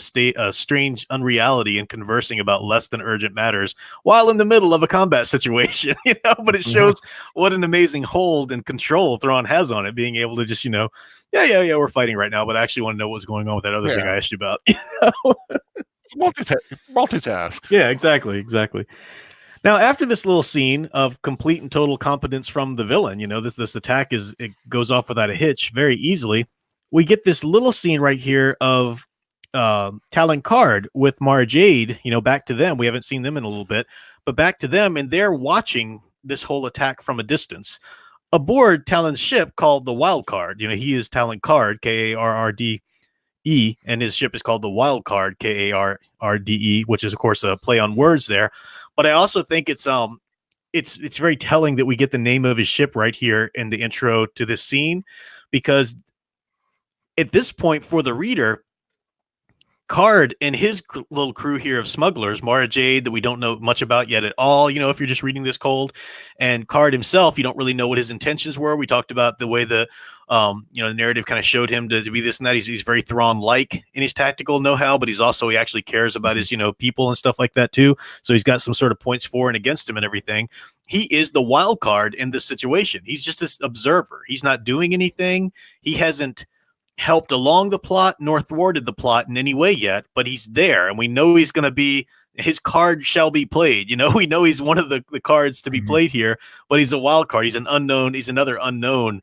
strange unreality in conversing about less than urgent matters while in the middle of a combat situation. But it shows what an amazing hold and control Thrawn has on it, being able to just, yeah, we're fighting right now, but I actually want to know what's going on with that other thing I asked you about. Multitask. Yeah, exactly. Now, after this little scene of complete and total competence from the villain, this attack it goes off without a hitch very easily. We get this little scene right here of Talon Card with Mara Jade, back to them. We haven't seen them in a little bit, but back to them, and they're watching this whole attack from a distance aboard Talon's ship called the Wild Card. He is Talon Card, Karrde, and his ship is called the Wild Card, Karrde, which is, of course, a play on words there. But I also think it's very telling that we get the name of his ship right here in the intro to this scene, because at this point, for the reader, Card and his little crew here of smugglers, Mara Jade, that we don't know much about yet at all, if you're just reading this cold, and Card himself, you don't really know what his intentions were. We talked about the way the narrative kind of showed him to be this and that. He's very Thrawn-like in his tactical know-how, but he actually cares about his, people and stuff like that too. So he's got some sort of points for and against him and everything. He is the wild card in this situation. He's just this observer. He's not doing anything. He hasn't helped along the plot nor thwarted the plot in any way yet, but he's there, and we know he's going to be, his card shall be played. We know he's one of the cards to be played here, but he's a wild card. He's an unknown. He's another unknown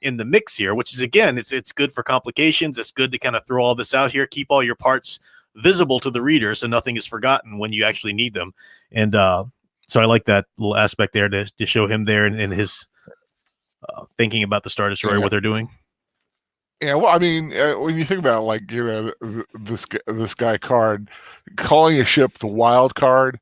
in the mix here, which is, again, it's good for complications. It's good to kind of throw all this out here, keep all your parts visible to the reader so nothing is forgotten when you actually need them. And so I like that little aspect there to show him there and his thinking about the Star Destroyer, what they're doing. Yeah, well, I mean, when you think about this guy Card calling a ship the Wild Card,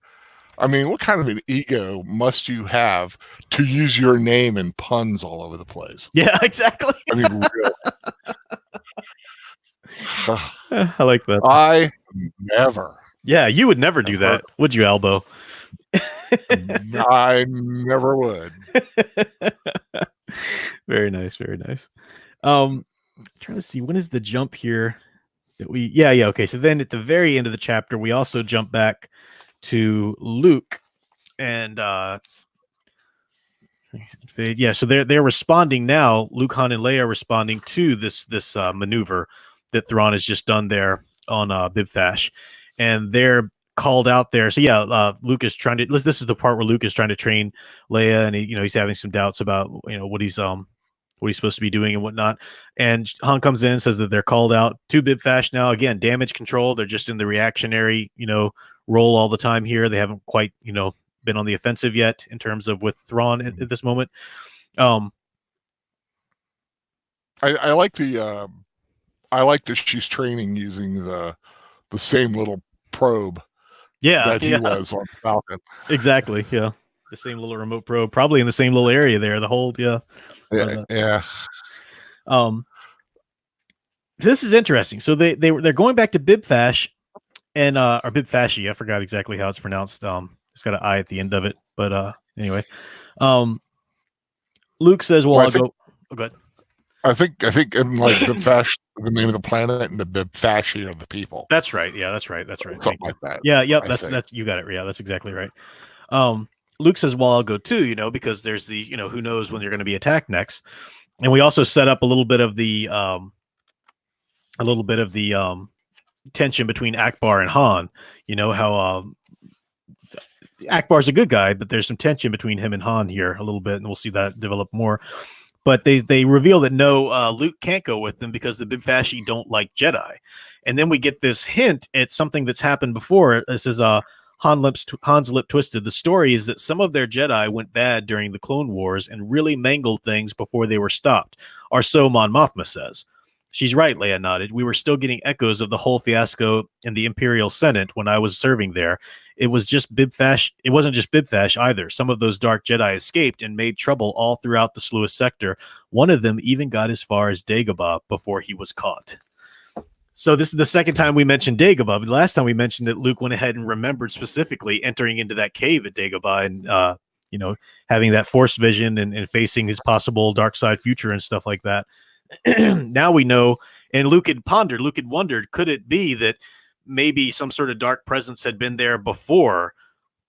I mean, what kind of an ego must you have to use your name in puns all over the place? Yeah, exactly. I mean, really. I like that. I never. Yeah, you would never do that, would you, Albo? I never would. Very nice. Trying to see, when is the jump here that okay, so then at the very end of the chapter we also jump back to Luke and so they're responding now. Luke, Han, and Leia are responding to this maneuver that Thrawn has just done there on Bibfash, and they're called out there. So Luke is trying to, this is the part where Luke is trying to train Leia, and he's having some doubts about what he's supposed to be doing and whatnot. And Han comes in and says that they're called out to Bibfash now. Again, damage control. They're just in the reactionary, role all the time here. They haven't quite, been on the offensive yet in terms of with Thrawn at this moment. I like that she's training using the same little probe that he was on Falcon. Exactly. Yeah. The same little remote probe, probably in the same little area there, the hold. Yeah. This is interesting. So they're going back to Bibfash and or Bibfashy. I forgot exactly how it's pronounced. It's got an I at the end of it, but anyway. Luke says, "Well, I'll go." Oh, go ahead. I think in like Bibfash, the name of the planet, and the Bibfashy are the people. That's right. Yeah, that's right. Something like that. Yeah, yep. That's you got it. Yeah, that's exactly right. Luke says, "Well, I'll go too," because there's the, who knows when you're going to be attacked next. And we also set up a little bit of the tension between Akbar and Han. How Akbar's a good guy, but there's some tension between him and Han here a little bit, and we'll see that develop more. But they reveal that no, Luke can't go with them because the Bibfashi don't like Jedi. And then we get this hint at something that's happened before. This is Han's lip twisted. The story is that some of their Jedi went bad during the Clone Wars and really mangled things before they were stopped, or so Mon Mothma says. She's right, Leia nodded. We were still getting echoes of the whole fiasco in the Imperial Senate when I was serving there. it was just Bibfash. It wasn't just Bibfash either. Some of those dark Jedi escaped and made trouble all throughout the Sluice sector. One of them even got as far as Dagobah before he was caught. So this is the second time we mentioned Dagobah. The last time we mentioned it, Luke went ahead and remembered specifically entering into that cave at Dagobah and having that Force vision and facing his possible dark side future and stuff like that. Now we know, and Luke had wondered, could it be that maybe some sort of dark presence had been there before,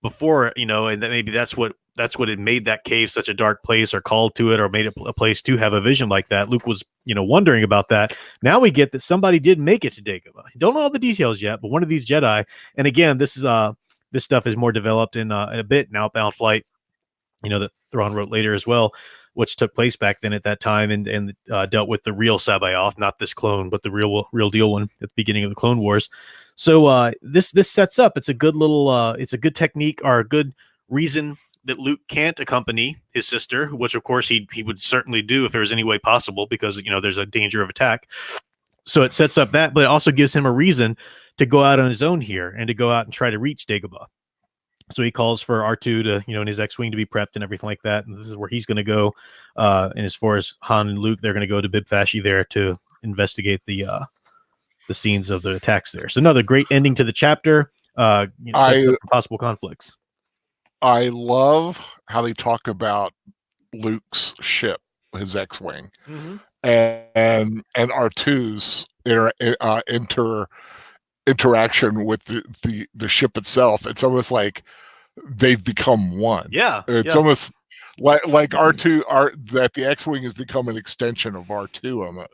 and that maybe that's what had made that cave such a dark place, or called to it, or made it a place to have a vision like that. Luke was, wondering about that. Now we get that somebody did make it to Dagobah. Don't know all the details yet, but one of these Jedi, and again, this stuff is more developed in a bit in Outbound Flight, that Thrawn wrote later as well, which took place back then at that time, and dealt with the real Sabaoth, not this clone, but the real deal one at the beginning of the Clone Wars. So this sets up. It's a good little. It's a good technique, or a good reason that Luke can't accompany his sister, which of course he would certainly do if there was any way possible, because there's a danger of attack. So it sets up that, but it also gives him a reason to go out on his own here and to go out and try to reach Dagobah. So he calls for R2 to, in his X-Wing to be prepped and everything like that. And this is where he's going to go. And as far as Han and Luke, they're going to go to Bibfashi there to investigate the scenes of the attacks there. So another great ending to the chapter. Possible conflicts. I love how they talk about Luke's ship, his X-Wing, and R2's interaction with the ship itself. It's almost like they've become one. It's almost like R2 that the X-Wing has become an extension of R2 almost.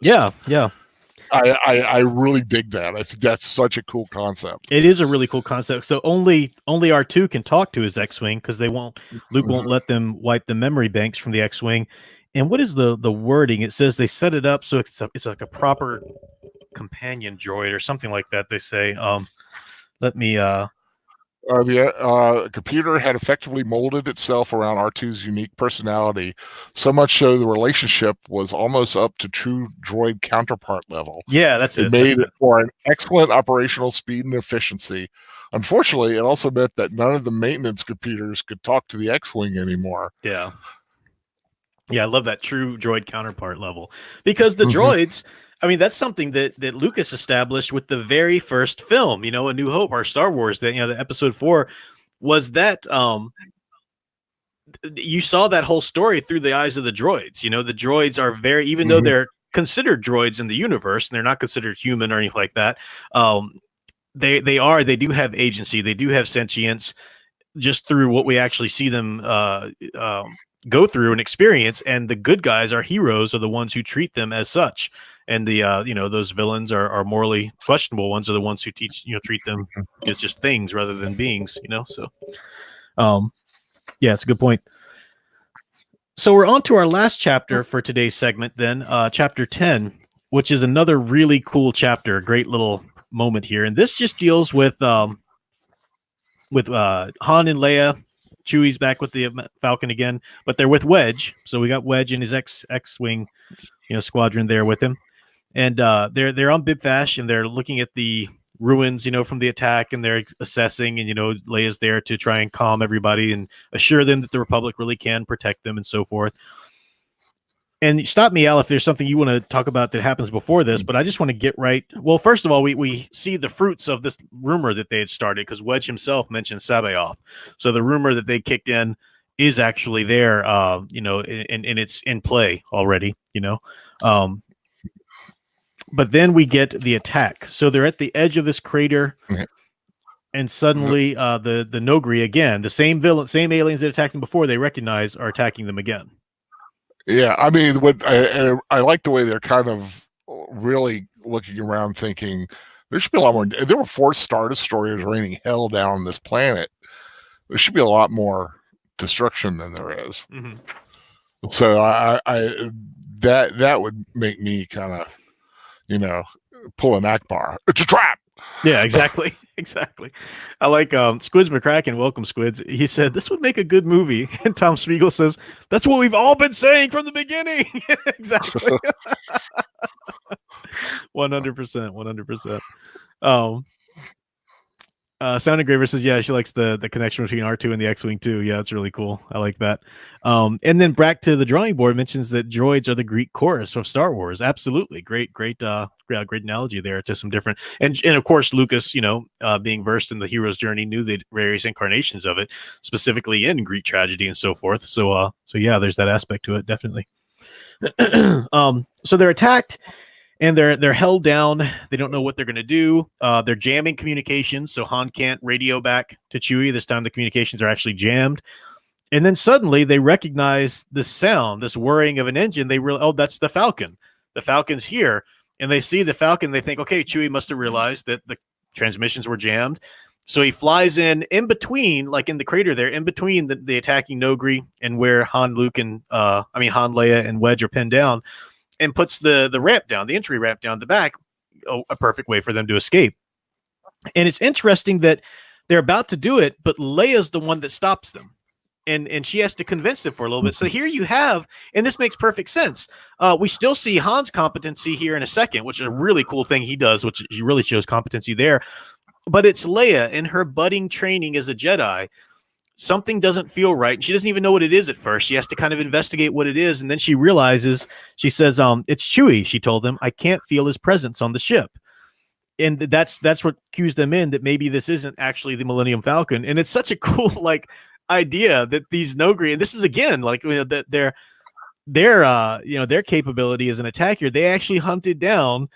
I really dig that. I think that's such a cool concept. It is a really cool concept. So only R2 can talk to his X-Wing, because Luke won't let them wipe the memory banks from the X-Wing. And what is the wording? It says they set it up so it's like a proper companion droid or something like that. They say, let me the computer had effectively molded itself around R2's unique personality, so much so the relationship was almost up to true droid counterpart level. That's it. Made it for an excellent operational speed and efficiency. Unfortunately, it also meant that none of the maintenance computers could talk to the X-Wing anymore. Yeah, I love that true droid counterpart level, because the droids, I mean, that's something that Lucas established with the very first film, A New Hope, or Star Wars, that, the episode 4 was that, you saw that whole story through the eyes of the droids. The droids are very, even though they're considered droids in the universe and they're not considered human or anything like that, they do have agency. They do have sentience, just through what we actually see them, go through and experience. And the good guys, our heroes, are the ones who treat them as such. And the those villains are morally questionable ones, are the ones who treat them as just things rather than beings. So it's a good point. So we're on to our last chapter for today's segment, then chapter 10, which is another really cool chapter, a great little moment here. And this just deals with Han and Leia. Chewie's back with the Falcon again, but they're with Wedge. So we got Wedge and his X-Wing, squadron there with him. And they're on Bibfash, and they're looking at the ruins, from the attack, and they're assessing, and Leia's there to try and calm everybody and assure them that the Republic really can protect them and so forth. And stop me, Al, if there's something you want to talk about that happens before this, but I just want to get right. Well, first of all, we see the fruits of this rumor that they had started, because Wedge himself mentioned Sabaoth. So the rumor that they kicked in is actually there, and it's in play already, But then we get the attack. So they're at the edge of this crater, and suddenly the Nogri again, the same aliens that attacked them before, they recognize, are attacking them again. Yeah, I mean, what I like the way they're kind of really looking around, thinking there should be a lot more. There were 4 Star Destroyers raining hell down on this planet. There should be a lot more destruction than there is. So I that would make me kind of, pull an Akbar. It's a trap. Yeah, exactly. Exactly. I like Squids McCracken. Welcome, Squids. He said this would make a good movie. And Tom Spiegel says, that's what we've all been saying from the beginning. Exactly. 100%. 100%. Sound Engraver says, yeah, she likes the connection between R2 and the X-Wing too. Yeah, it's really cool. I like that. And then back to the drawing board mentions that droids are the Greek chorus of Star Wars. Absolutely. Great analogy there to some different, and of course, Lucas, being versed in the hero's journey, knew the various incarnations of it, specifically in Greek tragedy and so forth. So yeah, there's that aspect to it. Definitely. So they're attacked and they're held down. They don't know what they're going to do. They're jamming communications, so Han can't radio back to Chewie. This time the communications are actually jammed. And then suddenly they recognize this sound, this whirring of an engine. They realize, oh, that's the Falcon. The Falcon's here. And they see the Falcon. They think, okay, Chewie must have realized that the transmissions were jammed. So he flies in between, like in the crater there, in between the attacking Nogri and where Han, Leia, and Wedge are pinned down, and puts the ramp down, the entry ramp down the back, a perfect way for them to escape. And it's interesting that they're about to do it, but Leia's the one that stops them. And she has to convince them for a little bit. So here you have, and this makes perfect sense. We still see Han's competency here in a second, which is a really cool thing he does, which he really shows competency there. But it's Leia in her budding training as a Jedi. Something doesn't feel right. And she doesn't even know what it is at first. She has to kind of investigate what it is. And then she realizes, she says, it's Chewie. She told them, I can't feel his presence on the ship. And that's what cues them in that maybe this isn't actually the Millennium Falcon. And it's such a cool, idea that these Nogri, and this is again, that their capability as an attacker, they actually hunted down.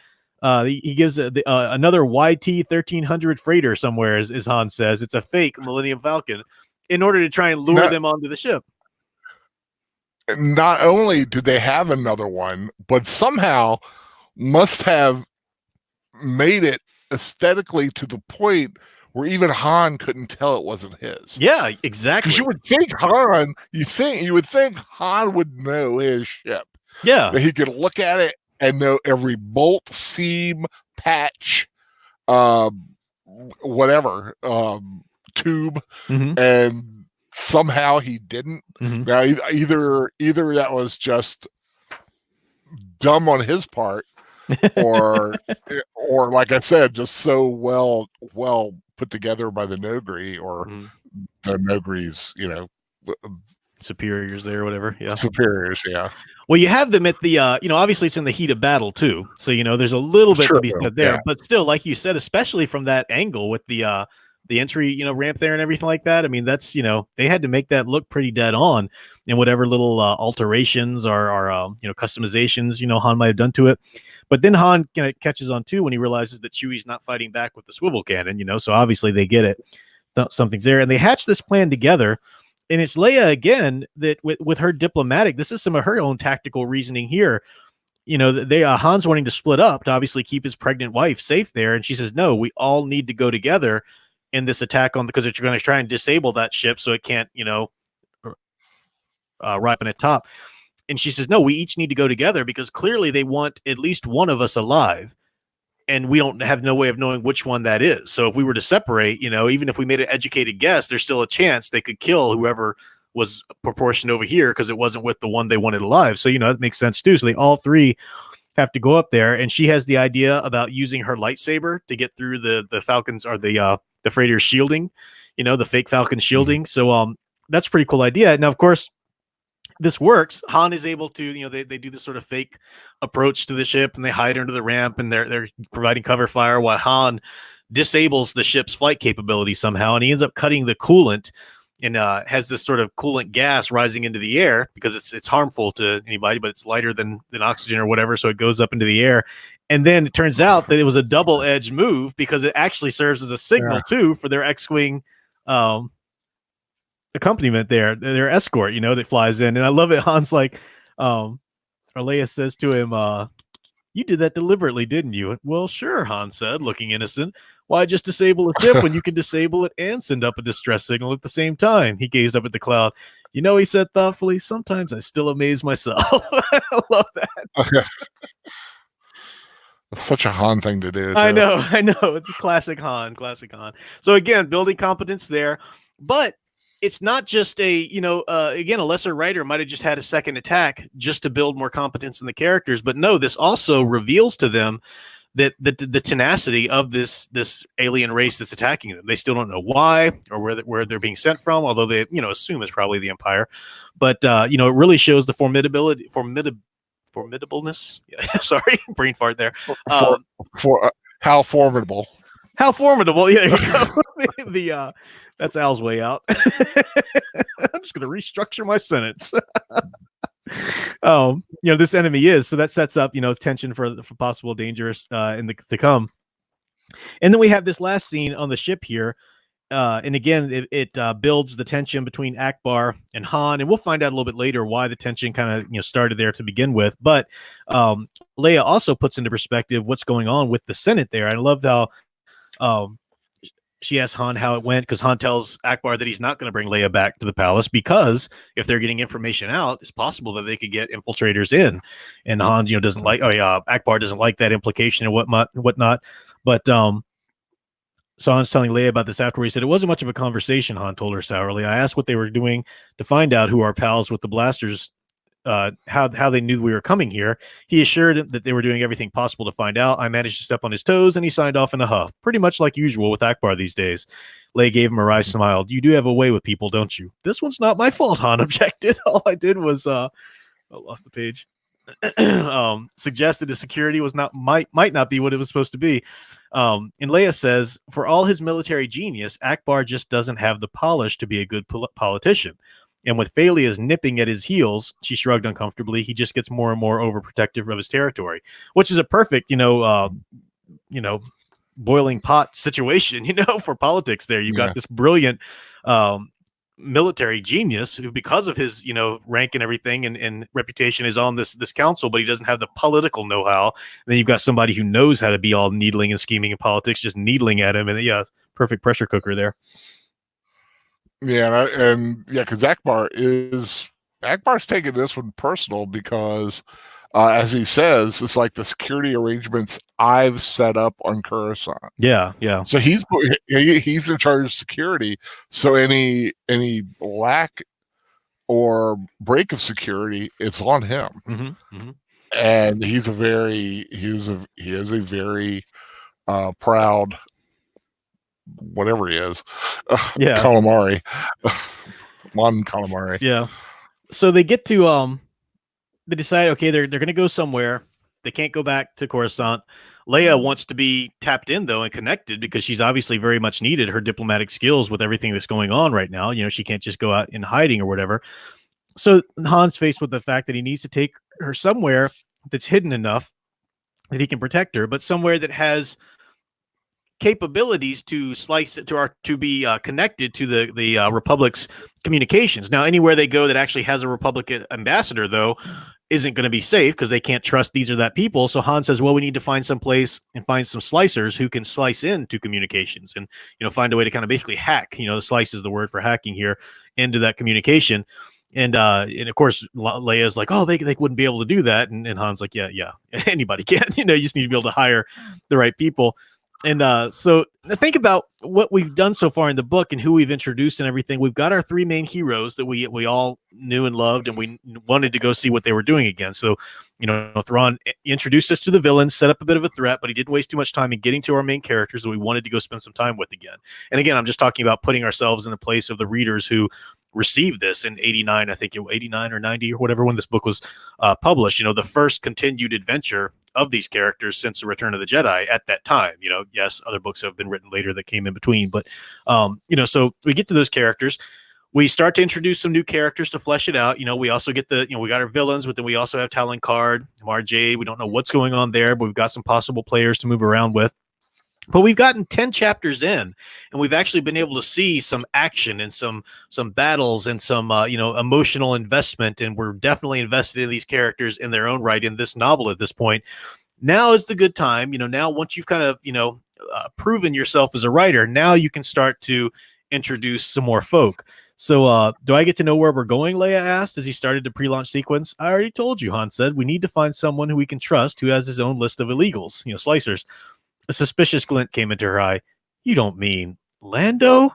He gives another YT 1300 freighter somewhere, as Han says. It's a fake Millennium Falcon, in order to try and lure them onto the ship. Not only did they have another one, but somehow must have made it aesthetically to the point where even Han couldn't tell it wasn't his. Yeah, exactly. Because you would think Han would know his ship. Yeah. That he could look at it and know every bolt, seam, patch, whatever, tube, and somehow he didn't. Now, either that was just dumb on his part, or like I said, just so well put together by the Nogri, or the Nogri's, superiors there, or whatever. Yeah, superiors. Yeah. Well, you have them at the, obviously it's in the heat of battle too, so there's a little bit to be said there. Yeah. But still, like you said, especially from that angle with the entry, ramp there and everything like that. I mean, that's they had to make that look pretty dead on, and whatever little alterations or customizations Han might have done to it. But then Han catches on too when he realizes that Chewie's not fighting back with the swivel cannon, so obviously they get it. Something's there, and they hatch this plan together. And it's Leia again that with her diplomatic, this is some of her own tactical reasoning here. Han's wanting to split up to obviously keep his pregnant wife safe there, and she says, no, we all need to go together in this attack because they're going to try and disable that ship so it can't ripen at top. And she says, no, we each need to go together because clearly they want at least one of us alive. And we don't have no way of knowing which one that is. So if we were to separate, even if we made an educated guess, there's still a chance they could kill whoever was proportioned over here because it wasn't with the one they wanted alive. So, that makes sense too. So they all three have to go up there. And she has the idea about using her lightsaber to get through the Falcons or the freighter's shielding, the fake Falcon shielding. So that's a pretty cool idea. Now, of course, this works. Han is able to, they do this sort of fake approach to the ship and they hide under the ramp and they're providing cover fire while Han disables the ship's flight capability somehow. And he ends up cutting the coolant and has this sort of coolant gas rising into the air because it's harmful to anybody, but it's lighter than oxygen or whatever. So it goes up into the air. And then it turns out that it was a double-edged move because it actually serves as a signal too for their X-Wing accompaniment there, their escort, that flies in. And I love it. Han's like, or Leia says to him, you did that deliberately, didn't you? Well, sure, Han said, looking innocent. Why just disable a ship when you can disable it and send up a distress signal at the same time? He gazed up at the cloud. He said thoughtfully, sometimes I still amaze myself. I love that. Okay. That's such a Han thing to do. Too. I know. It's a classic Han. So again, building competence there, but it's not just again, a lesser writer might have just had a second attack just to build more competence in the characters. But no, this also reveals to them that the tenacity of this alien race that's attacking them. They still don't know why or where they're being sent from, although they assume it's probably the Empire. But it really shows the formidableness. Yeah, sorry, brain fart there. For how formidable. How formidable. Yeah, there you go. That's Al's way out. I'm just going to restructure my sentence. This enemy is, so that sets up, tension for possible dangers to come. And then we have this last scene on the ship here. And again, it builds the tension between Akbar and Han, and we'll find out a little bit later why the tension kind of started there to begin with. But Leia also puts into perspective what's going on with the Senate there. I love how she asks Han how it went, because Han tells Akbar that he's not going to bring Leia back to the palace, because if they're getting information out, it's possible that they could get infiltrators in. And Han, doesn't like. Akbar doesn't like that implication and whatnot. But so Han's telling Leia about this afterward. He said, it wasn't much of a conversation, Han told her sourly. I asked what they were doing to find out who our pals with the blasters, how they knew we were coming here. He assured him that they were doing everything possible to find out. I managed to step on his toes, and he signed off in a huff. Pretty much like usual with Akbar these days. Leia gave him a wry smile. You do have a way with people, don't you? This one's not my fault, Han objected. All I did was, I lost the page. Suggested the security was might not be what it was supposed to be. And Leia says, for all his military genius, Akbar just doesn't have the polish to be a good politician. And with Phalia's nipping at his heels, she shrugged uncomfortably. He just gets more and more overprotective of his territory, which is a perfect, boiling pot situation, for politics there. You've got this brilliant military genius who, because of his rank and everything and reputation, is on this council, but he doesn't have the political know-how. And then you've got somebody who knows how to be all needling and scheming in politics, just needling at him, and perfect pressure cooker there. Because Akbar's taking this one personal, because as he says, it's like the security arrangements I've set up on Coruscant. Yeah. So he's in charge of security. So any lack or break of security, it's on him. Mm-hmm. And he is a very proud, whatever he is, calamari, Mon calamari. Yeah. So they get to they decide, okay, they're going to go somewhere. They can't go back to Coruscant. Leia wants to be tapped in, though, and connected, because she's obviously very much needed her diplomatic skills with everything that's going on right now. She can't just go out in hiding or whatever. So Han's faced with the fact that he needs to take her somewhere that's hidden enough that he can protect her, but somewhere that has capabilities to slice it to be connected to the Republic's communications. Now, anywhere they go that actually has a Republican ambassador, though, isn't going to be safe, because they can't trust these or that people. So Han says, well, we need to find some place and find some slicers who can slice into communications and find a way to kind of basically hack. Slice is the word for hacking here, into that communication. And of course, Leia's like, oh, they wouldn't be able to do that. And Han's like, yeah, anybody can. You just need to be able to hire the right people. And so think about what we've done so far in the book and who we've introduced and everything. We've got our three main heroes that we all knew and loved, and we wanted to go see what they were doing again. So, Thrawn introduced us to the villains, set up a bit of a threat, but he didn't waste too much time in getting to our main characters that we wanted to go spend some time with again. And again, I'm just talking about putting ourselves in the place of the readers who received this in 89, I think 89 or 90 or whatever, when this book was published, the first continued adventure of these characters since the Return of the Jedi at that time. Yes, other books have been written later that came in between, but so we get to those characters. We start to introduce some new characters to flesh it out. We also get we got our villains, but then we also have Talon Card, Mara Jade. We don't know what's going on there, but we've got some possible players to move around with. But we've gotten 10 chapters in, and we've actually been able to see some action and some battles and some emotional investment, and we're definitely invested in these characters in their own right in this novel at this point. Now is the good time. Now once you've kind of proven yourself as a writer, now you can start to introduce some more folk. So do I get to know where we're going, Leia asked as he started the pre-launch sequence. I already told you, Han said. We need to find someone who we can trust, who has his own list of illegals, slicers. A suspicious glint came into her eye. You don't mean Lando?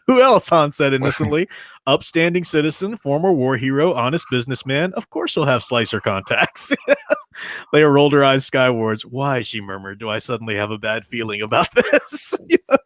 Who else? Han said innocently. Upstanding citizen, former war hero, honest businessman. Of course he'll have slicer contacts. Leia rolled her eyes skywards. Why, she murmured, do I suddenly have a bad feeling about this?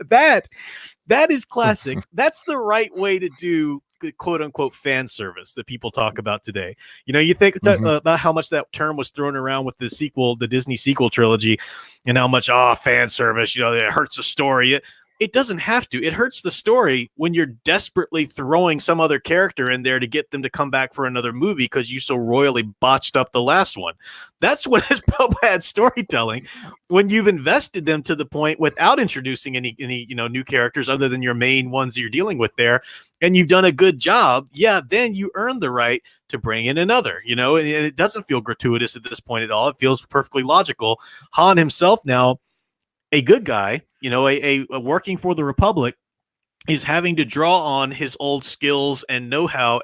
That is classic. That's the right way to do quote unquote fan service that people talk about today. You think about how much that term was thrown around with the Disney sequel trilogy, and how much fan service, it hurts the story. It doesn't have to. It hurts the story when you're desperately throwing some other character in there to get them to come back for another movie because you so royally botched up the last one. That's what is bad storytelling, when you've invested them to the point without introducing any new characters other than your main ones that you're dealing with there, and you've done a good job. Yeah, then you earn the right to bring in another, and it doesn't feel gratuitous at this point at all. It feels perfectly logical. Han himself, now a good guy, a working for the Republic, is having to draw on his old skills and know-how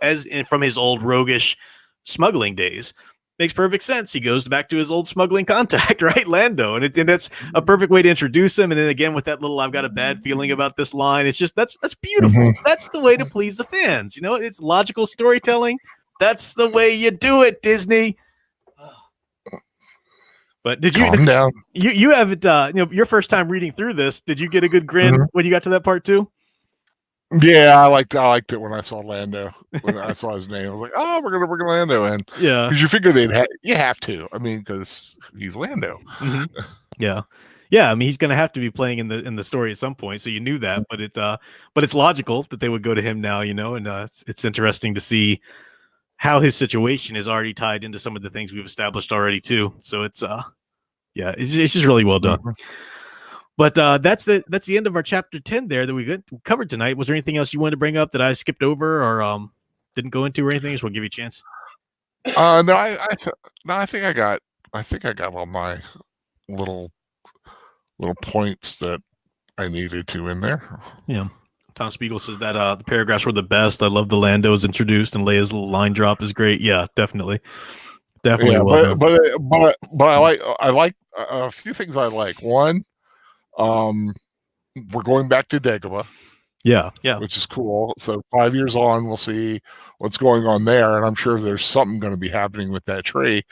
from his old roguish smuggling days. Makes perfect sense. He goes back to his old smuggling contact, right? Lando. And that's a perfect way to introduce him. And then again, with that little, I've got a bad feeling about this line. It's just, that's beautiful. That's the way to please the fans. It's logical storytelling. That's the way you do it, Disney. But did you calm down? You haven't your first time reading through this? Did you get a good grin when you got to that part too? Yeah, I liked it when I saw Lando. When I saw his name, I was like, "Oh, we're gonna bring Lando in." Yeah, because you figure you have to. I mean, because he's Lando. Yeah. I mean, he's gonna have to be playing in the story at some point, so you knew that. But it's logical that they would go to him now, and it's interesting to see how his situation is already tied into some of the things we've established already too. So it's it's just really well done. But that's the end of our chapter 10 there that we covered tonight. Was there anything else you wanted to bring up that I skipped over or didn't go into or anything? Just want to give you a chance. No, I think I got all my little points that I needed to in there. Yeah. Tom Spiegel says that the paragraphs were the best. I love the Lando's introduced and Leia's little line drop is great. Yeah, definitely. Yeah, well but I like a few things I like. One, we're going back to Dagobah. Yeah, which is cool. So 5 years on, we'll see what's going on there, and I'm sure there's something going to be happening with that tree.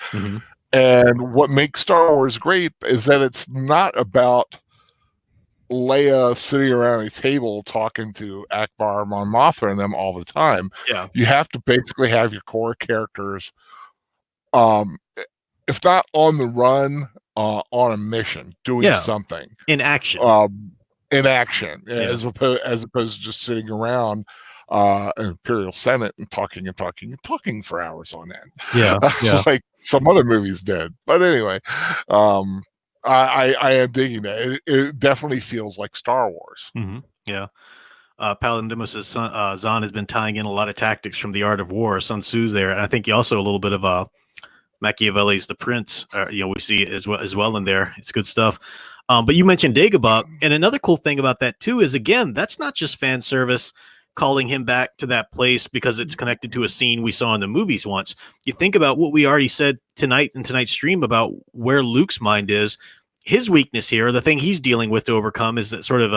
And what makes Star Wars great is that it's not about Leia sitting around a table talking to Akbar, Mon Mothma, and them all the time. Yeah, you have to basically have your core characters, if not on the run, on a mission, doing something in action. As opposed to just sitting around an Imperial Senate and talking for hours on end. Yeah. Like some other movies did. But anyway, I am digging that. It definitely feels like Star Wars. Yeah. Paladin Demo says Zahn has been tying in a lot of tactics from the Art of War. Sun Tzu's there, and I think also a little bit of Machiavelli's The Prince. We see it as well in there. It's good stuff. But you mentioned Dagobah, and another cool thing about that too is, again, that's not just fan service calling him back to that place because it's connected to a scene we saw in the movies once. You think about what we already said tonight in tonight's stream about where Luke's mind is. His weakness here, the thing he's dealing with to overcome, is that sort of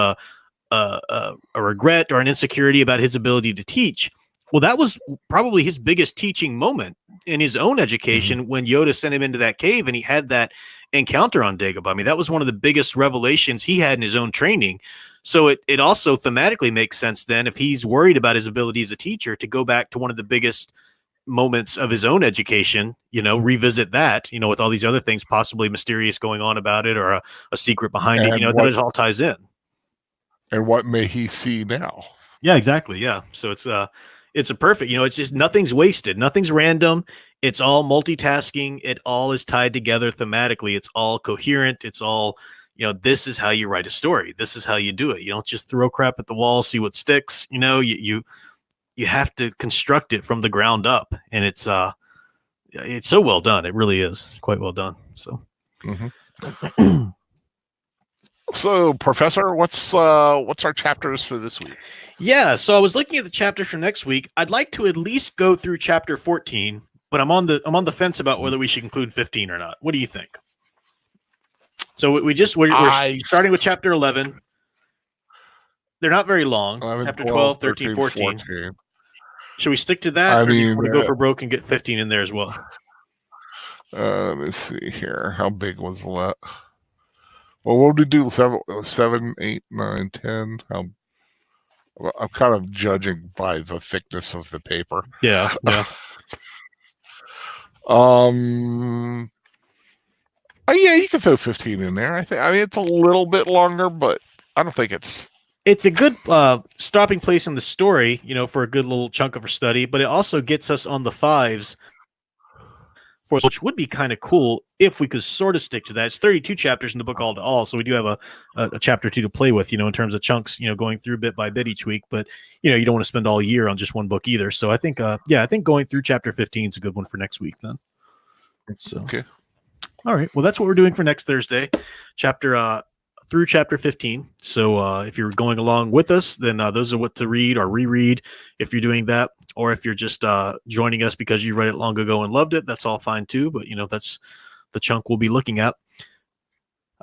a regret or an insecurity about his ability to teach. Well, that was probably his biggest teaching moment in his own education when Yoda sent him into that cave and he had that encounter on Dagobah. I mean, that was one of the biggest revelations he had in his own training. So it also thematically makes sense then, if he's worried about his ability as a teacher, to go back to one of the biggest moments of his own education, revisit that, with all these other things possibly mysterious going on about it, or a secret behind it, that it all ties in. And what may he see now? Yeah, exactly. Yeah. So it's a perfect, it's just nothing's wasted. Nothing's random. It's all multitasking. It all is tied together thematically. It's all coherent. It's all, this is how you write a story. This is how you do it. You don't just throw crap at the wall, see what sticks. You have to construct it from the ground up. And it's so well done. It really is quite well done. So. So, Professor, what's our chapters for this week? Yeah, so I was looking at the chapters for next week. I'd like to at least go through chapter 14, but I'm on the fence about whether we should include 15 or not. What do you think? So we're starting with chapter 11. They're not very long. 11, chapter 12, 13, 14. Should we stick to that, or do you want to go for broke and get 15 in there as well? Let me see here. How big was that? Well, what did we do? 7, 8, 9, 10. Well, I'm kind of judging by the thickness of the paper. Yeah. Yeah, you can throw 15 in there. I mean, it's a little bit longer, but I don't think it's a good stopping place in the story, for a good little chunk of our study, but it also gets us on the fives, which would be kind of cool if we could sort of stick to that. It's 32 chapters in the book all to all, so we do have a chapter or two to play with, in terms of chunks, going through bit by bit each week. But you don't want to spend all year on just one book either. So I think, I think going through chapter 15 is a good one for next week then. So okay. All right, well, that's what we're doing for next Thursday, through chapter 15. So if you're going along with us, then those are what to read or reread if you're doing that. Or if you're just joining us because you read it long ago and loved it, that's all fine too. But, that's the chunk we'll be looking at.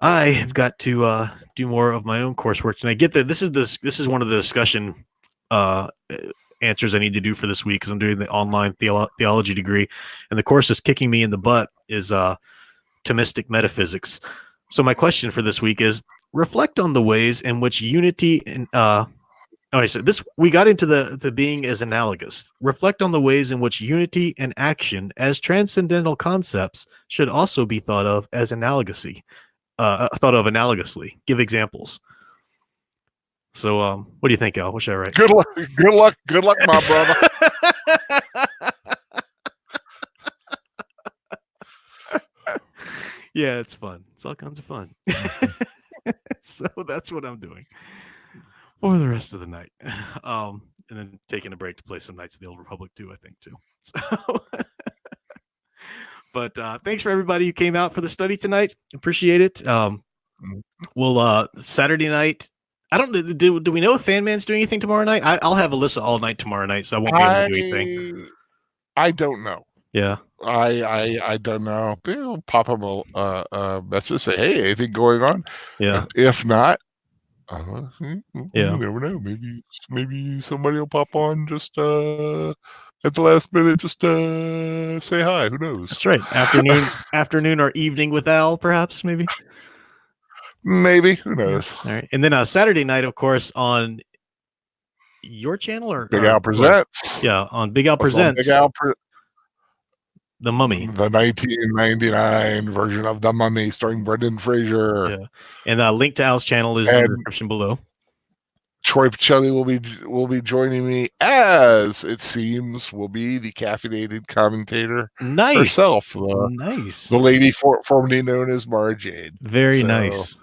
I have got to do more of my own coursework tonight. Get that this is one of the discussion answers I need to do for this week because I'm doing the online theology degree. And the course is kicking me in the butt is Thomistic metaphysics. So my question for this week is reflect on the ways in which unity and so we got into the being as analogous. Reflect on the ways in which unity and action as transcendental concepts should also be thought of analogously. Give examples. So what do you think, Al? What should I write? Good luck, my brother. Yeah, it's fun. It's all kinds of fun. So that's what I'm doing for the rest of the night. And then taking a break to play some Knights of the Old Republic too, I think too. So but thanks for everybody who came out for the study tonight. Appreciate it. We'll Saturday night. I don't do we know if Fan Man's doing anything tomorrow night? I'll have Alyssa all night tomorrow night, so I won't be able to do anything. I don't know. Yeah. I don't know. We'll pop him a message, say, hey, anything going on? Yeah. If not, you Yeah. never know. Maybe somebody will pop on just at the last minute, just say hi. Who knows? That's right. Afternoon or evening with Al, perhaps, maybe. Maybe. Who knows? All right. And then Saturday night, of course, on your channel or Big Al Presents. Yeah, on Big Al Presents. Big Al The Mummy. The 1999 version of The Mummy starring Brendan Fraser. Yeah. And the link to Al's channel is in the description below. Troy Pacelli will be joining me, as it seems will be the caffeinated commentator herself. Nice. The lady formerly known as Mara Jade. Very nice.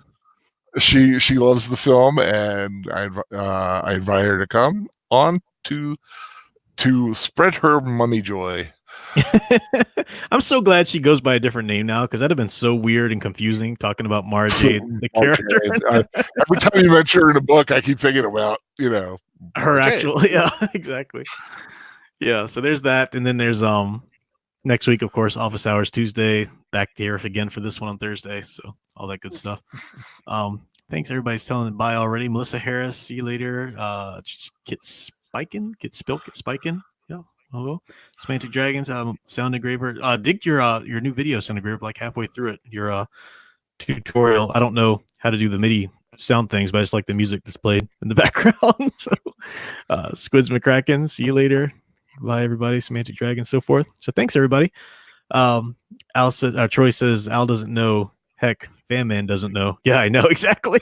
She loves the film, and I invite her to come on to spread her mummy joy. I'm so glad she goes by a different name now, because that'd have been so weird and confusing talking about Mara Jade, the character. Every time you mention her in a book, I keep thinking about her actual. Yeah, exactly. Yeah, so there's that, and then there's next week, of course, office hours Tuesday. Back here again for this one on Thursday. So all that good stuff. Thanks, everybody's telling bye already. Melissa Harris, see you later. Kit Spikin. Yeah. Hello, Semantic Dragons, Sound Engraver. Dig your new video, Sound Engraver, like halfway through it. Your tutorial. I don't know how to do the MIDI sound things, but I just like the music that's played in the background. So, Squids McCracken, see you later. Bye, everybody. Semantic Dragon, so forth. So thanks, everybody. Al says, Troy says, Al doesn't know. Heck, Fan Man doesn't know. Yeah, I know exactly.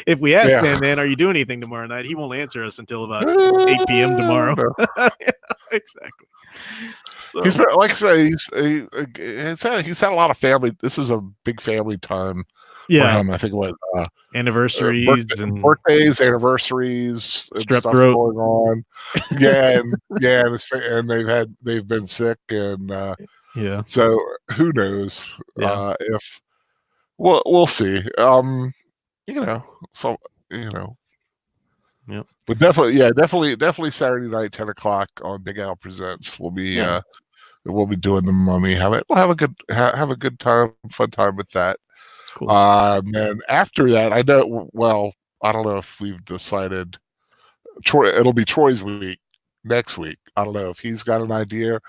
If we ask Fan Man, are you doing anything tomorrow night? He won't answer us until about 8 p.m. tomorrow. Yeah, exactly. So, he's been, like I say, he's had a lot of family. This is a big family time. Yeah, for him. I think what anniversaries, birthdays, anniversaries, and stuff throat going on. Yeah, and they've been sick, and yeah. So who knows? Yeah. If we'll see. Yep. But definitely Saturday night, 10 o'clock on Big Al Presents. We'll be doing the Mummy. We'll have a good time, fun time with that. Cool. And then after that, I don't know if we've decided. It'll be Troy's week next week. I don't know if he's got an idea,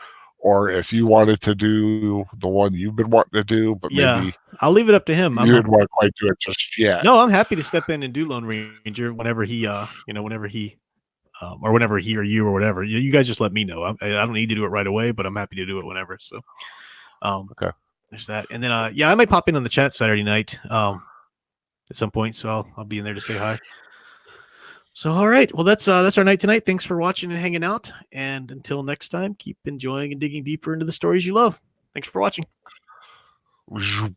or if you wanted to do the one you've been wanting to do, but Yeah, maybe I'll leave it up to him. you didn't want to quite do it just yet. No, I'm happy to step in and do Lone Ranger whenever he, whenever he, or whenever he or you or whatever. You guys just let me know. I don't need to do it right away, but I'm happy to do it whenever. So, Okay. there's that. And then, I might pop in on the chat Saturday night, at some point. So I'll be in there to say hi. So, all right. Well, that's our night tonight. Thanks for watching and hanging out. And until next time, keep enjoying and digging deeper into the stories you love. Thanks for watching.